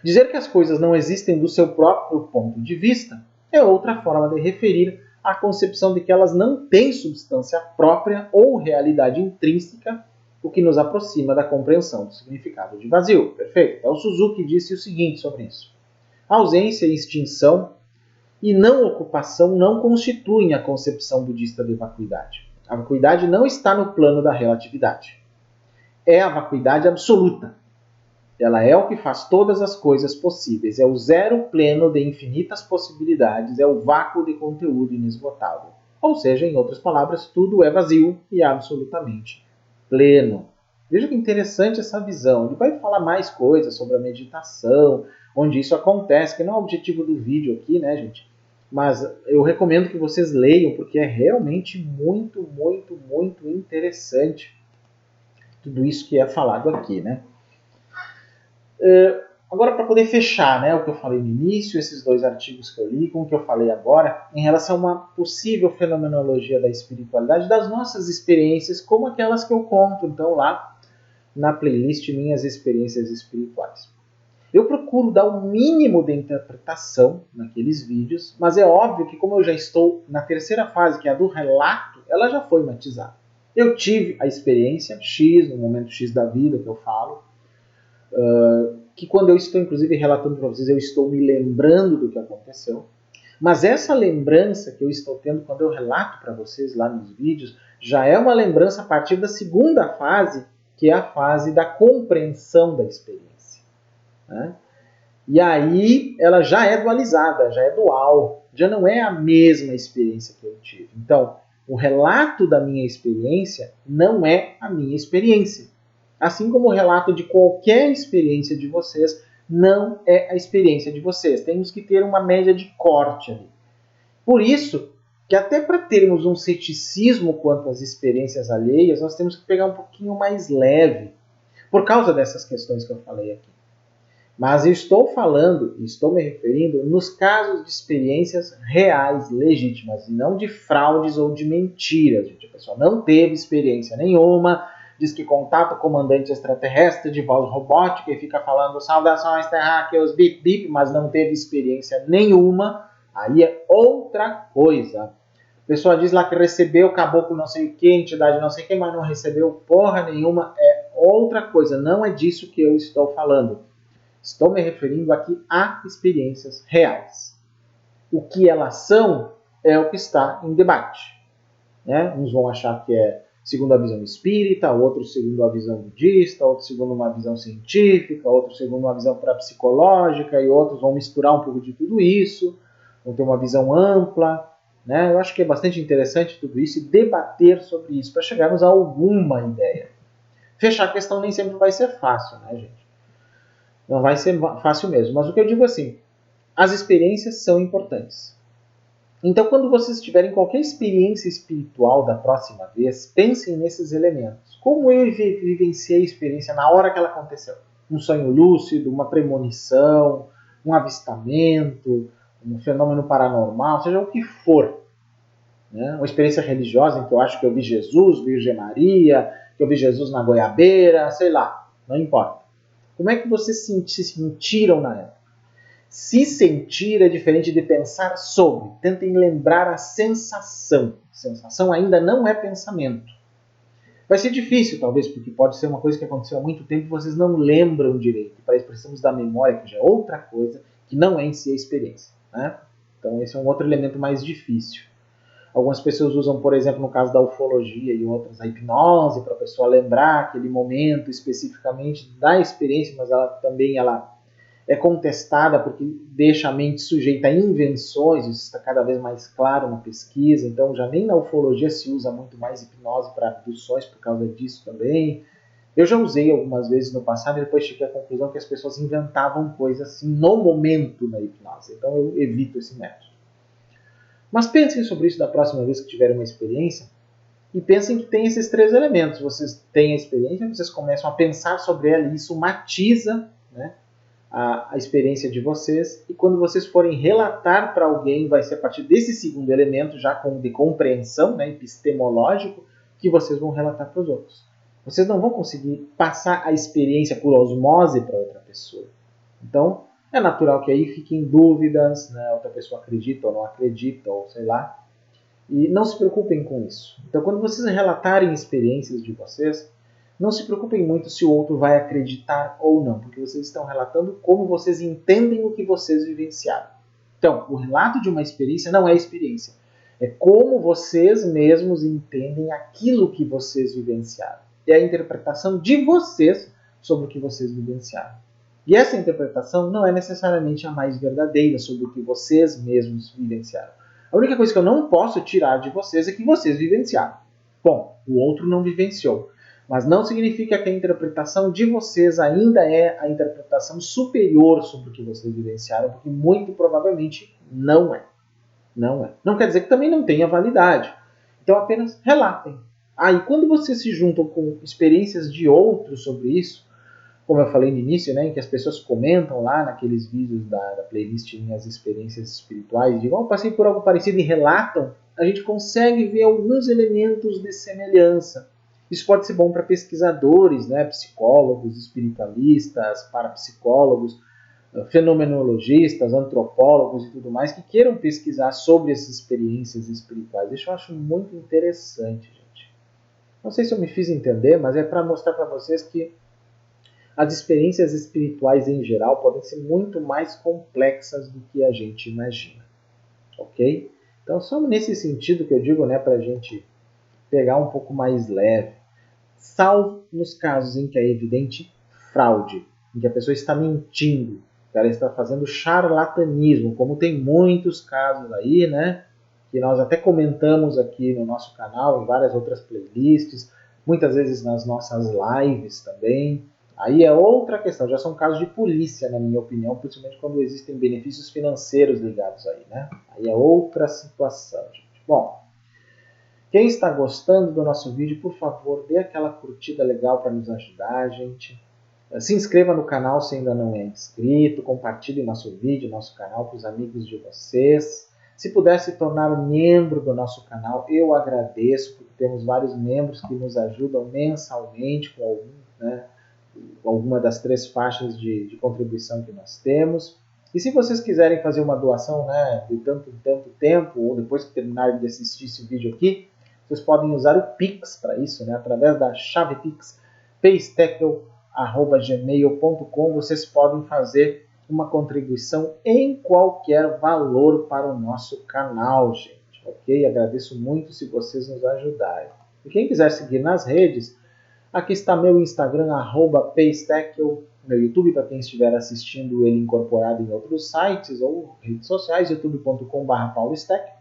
Dizer que as coisas não existem do seu próprio ponto de vista é outra forma de referir a concepção de que elas não têm substância própria ou realidade intrínseca, o que nos aproxima da compreensão do significado de vazio. Perfeito? Então, Suzuki disse o seguinte sobre isso. Ausência e extinção e não ocupação não constituem a concepção budista de vacuidade. A vacuidade não está no plano da relatividade. É a vacuidade absoluta. Ela é o que faz todas as coisas possíveis. É o zero pleno de infinitas possibilidades. É o vácuo de conteúdo inesgotável. Ou seja, em outras palavras, tudo é vazio e absolutamente pleno. Veja que interessante essa visão. Ele vai falar mais coisas sobre a meditação, onde isso acontece, que não é o objetivo do vídeo aqui, né, gente? Mas eu recomendo que vocês leiam, porque é realmente muito interessante tudo isso que é falado aqui, né? Agora, para poder fechar, né, o que eu falei no início, esses 2 artigos que eu li, com o que eu falei agora, em relação a uma possível fenomenologia da espiritualidade, das nossas experiências, como aquelas que eu conto, então, lá na playlist Minhas Experiências Espirituais. Eu procuro dar o mínimo de interpretação naqueles vídeos, mas é óbvio que como eu já estou na terceira fase, que é a do relato, ela já foi matizada. Eu tive a experiência X, no momento X da vida que eu falo, que quando eu estou, inclusive, relatando para vocês, eu estou me lembrando do que aconteceu. Mas essa lembrança que eu estou tendo quando eu relato para vocês lá nos vídeos, já é uma lembrança a partir da segunda fase, que é a fase da compreensão da experiência. Né? E aí ela já é dualizada, já é dual, já não é a mesma experiência que eu tive. Então, o relato da minha experiência não é a minha experiência. Assim como o relato de qualquer experiência de vocês não é a experiência de vocês. Temos que ter uma média de corte ali. Por isso, que até para termos um ceticismo quanto às experiências alheias, nós temos que pegar um pouquinho mais leve, por causa dessas questões que eu falei aqui. Mas eu estou falando, estou me referindo nos casos de experiências reais, legítimas, e não de fraudes ou de mentiras. Gente. A pessoa não teve experiência nenhuma, diz que contata o comandante extraterrestre de voz robótica e fica falando saudações terráqueos, bip bip, mas não teve experiência nenhuma, aí é outra coisa. A pessoa diz lá que recebeu caboclo não sei o que, entidade não sei o que, mas não recebeu porra nenhuma, é outra coisa. Não é disso que eu estou falando. Estou me referindo aqui a experiências reais. O que elas são é o que está em debate. Né? Uns vão achar que é segundo a visão espírita, outros segundo a visão budista, outros segundo uma visão científica, outros segundo uma visão parapsicológica, e outros vão misturar um pouco de tudo isso, vão ter uma visão ampla. Né? Eu acho que é bastante interessante tudo isso e debater sobre isso para chegarmos a alguma ideia. Fechar a questão nem sempre vai ser fácil, né, gente? Não vai ser fácil mesmo. Mas o que eu digo assim, as experiências são importantes. Então, quando vocês tiverem qualquer experiência espiritual da próxima vez, pensem nesses elementos. Como eu vivenciei a experiência na hora que ela aconteceu? Um sonho lúcido, uma premonição, um avistamento, um fenômeno paranormal, seja o que for. Né? Uma experiência religiosa em que eu acho que eu vi Jesus, Virgem Maria, que eu vi Jesus na goiabeira, sei lá, não importa. Como é que vocês se sentiram na época? Se sentir é diferente de pensar sobre. Tentem lembrar a sensação. Sensação ainda não é pensamento. Vai ser difícil, talvez, porque pode ser uma coisa que aconteceu há muito tempo e vocês não lembram direito. Para isso precisamos da memória, que já é outra coisa, que não é em si a experiência. Né? Então esse é um outro elemento mais difícil. Algumas pessoas usam, por exemplo, no caso da ufologia e outras, a hipnose para a pessoa lembrar aquele momento especificamente da experiência, mas ela também é contestada porque deixa a mente sujeita a invenções, isso está cada vez mais claro na pesquisa, então já nem na ufologia se usa muito mais hipnose para abduções por causa disso também. Eu já usei algumas vezes no passado e depois cheguei à conclusão que as pessoas inventavam coisas assim no momento na hipnose, então eu evito esse método. Mas pensem sobre isso da próxima vez que tiverem uma experiência e pensem que tem esses 3 elementos. Vocês têm a experiência, vocês começam a pensar sobre ela e isso matiza, né, a experiência de vocês, e quando vocês forem relatar para alguém, vai ser a partir desse segundo elemento, já de compreensão, né, epistemológico, que vocês vão relatar para os outros. Vocês não vão conseguir passar a experiência por osmose para outra pessoa. Então, é natural que aí fiquem dúvidas, né, outra pessoa acredita ou não acredita, ou sei lá, e não se preocupem com isso. Então, quando vocês relatarem experiências de vocês, não se preocupem muito se o outro vai acreditar ou não, porque vocês estão relatando como vocês entendem o que vocês vivenciaram. Então, o relato de uma experiência não é experiência. É como vocês mesmos entendem aquilo que vocês vivenciaram. É a interpretação de vocês sobre o que vocês vivenciaram. E essa interpretação não é necessariamente a mais verdadeira sobre o que vocês mesmos vivenciaram. A única coisa que eu não posso tirar de vocês é que vocês vivenciaram. Bom, o outro não vivenciou. Mas não significa que a interpretação de vocês ainda é a interpretação superior sobre o que vocês vivenciaram, porque muito provavelmente não é. Não é. Não quer dizer que também não tenha validade. Então apenas relatem. E quando vocês se juntam com experiências de outros sobre isso, como eu falei no início, né, em que as pessoas comentam lá naqueles vídeos da playlist Minhas Experiências Espirituais, digam, passei por algo parecido e relatam, a gente consegue ver alguns elementos de semelhança. Isso pode ser bom para pesquisadores, né, psicólogos, espiritualistas, parapsicólogos, fenomenologistas, antropólogos e tudo mais, que queiram pesquisar sobre essas experiências espirituais. Isso eu acho muito interessante, gente. Não sei se eu me fiz entender, mas é para mostrar para vocês que as experiências espirituais em geral podem ser muito mais complexas do que a gente imagina. Ok? Então, só nesse sentido que eu digo, né, para a gente pegar um pouco mais leve. Salvo nos casos em que é evidente fraude, em que a pessoa está mentindo, que ela está fazendo charlatanismo, como tem muitos casos aí, né, que nós até comentamos aqui no nosso canal, em várias outras playlists, muitas vezes nas nossas lives também. Aí é outra questão, já são casos de polícia, na minha opinião, principalmente quando existem benefícios financeiros ligados aí, né? Aí é outra situação, gente. Bom, quem está gostando do nosso vídeo, por favor, dê aquela curtida legal para nos ajudar, gente. Se inscreva no canal se ainda não é inscrito, compartilhe nosso vídeo, nosso canal com os amigos de vocês. Se puder se tornar membro do nosso canal, eu agradeço, porque temos vários membros que nos ajudam mensalmente com alguma das 3 faixas de contribuição que nós temos. E se vocês quiserem fazer uma doação, né, de tanto em tanto tempo, ou depois que terminarem de assistir esse vídeo aqui, vocês podem usar o Pix para isso, né, através da chave Pix, paystackle@gmail.com. Vocês podem fazer uma contribuição em qualquer valor para o nosso canal, gente. Ok? Agradeço muito se vocês nos ajudarem. E quem quiser seguir nas redes, aqui está meu Instagram, @paystackle, meu YouTube, para quem estiver assistindo ele incorporado em outros sites ou redes sociais, youtube.com/paulostack.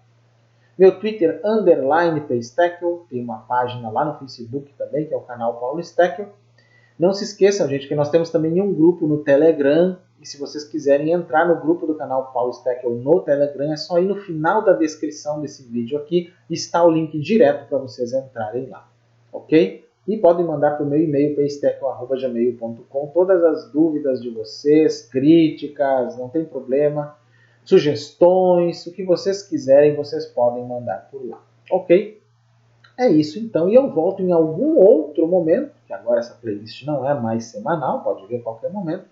Meu Twitter, _paystackle, tem uma página lá no Facebook também, que é o canal Paulo Stackle. Não se esqueçam, gente, que nós temos também um grupo no Telegram, e se vocês quiserem entrar no grupo do canal Paulo Stackle no Telegram, é só ir no final da descrição desse vídeo aqui, está o link direto para vocês entrarem lá, ok? E podem mandar para o meu e-mail, paystackle@gmail.com, todas as dúvidas de vocês, críticas, não tem problema, sugestões, o que vocês quiserem, vocês podem mandar por lá, ok? É isso então, e eu volto em algum outro momento, que agora essa playlist não é mais semanal, pode vir a qualquer momento,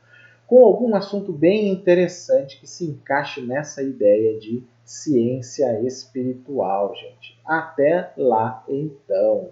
com algum assunto bem interessante que se encaixe nessa ideia de ciência espiritual, gente. Até lá então!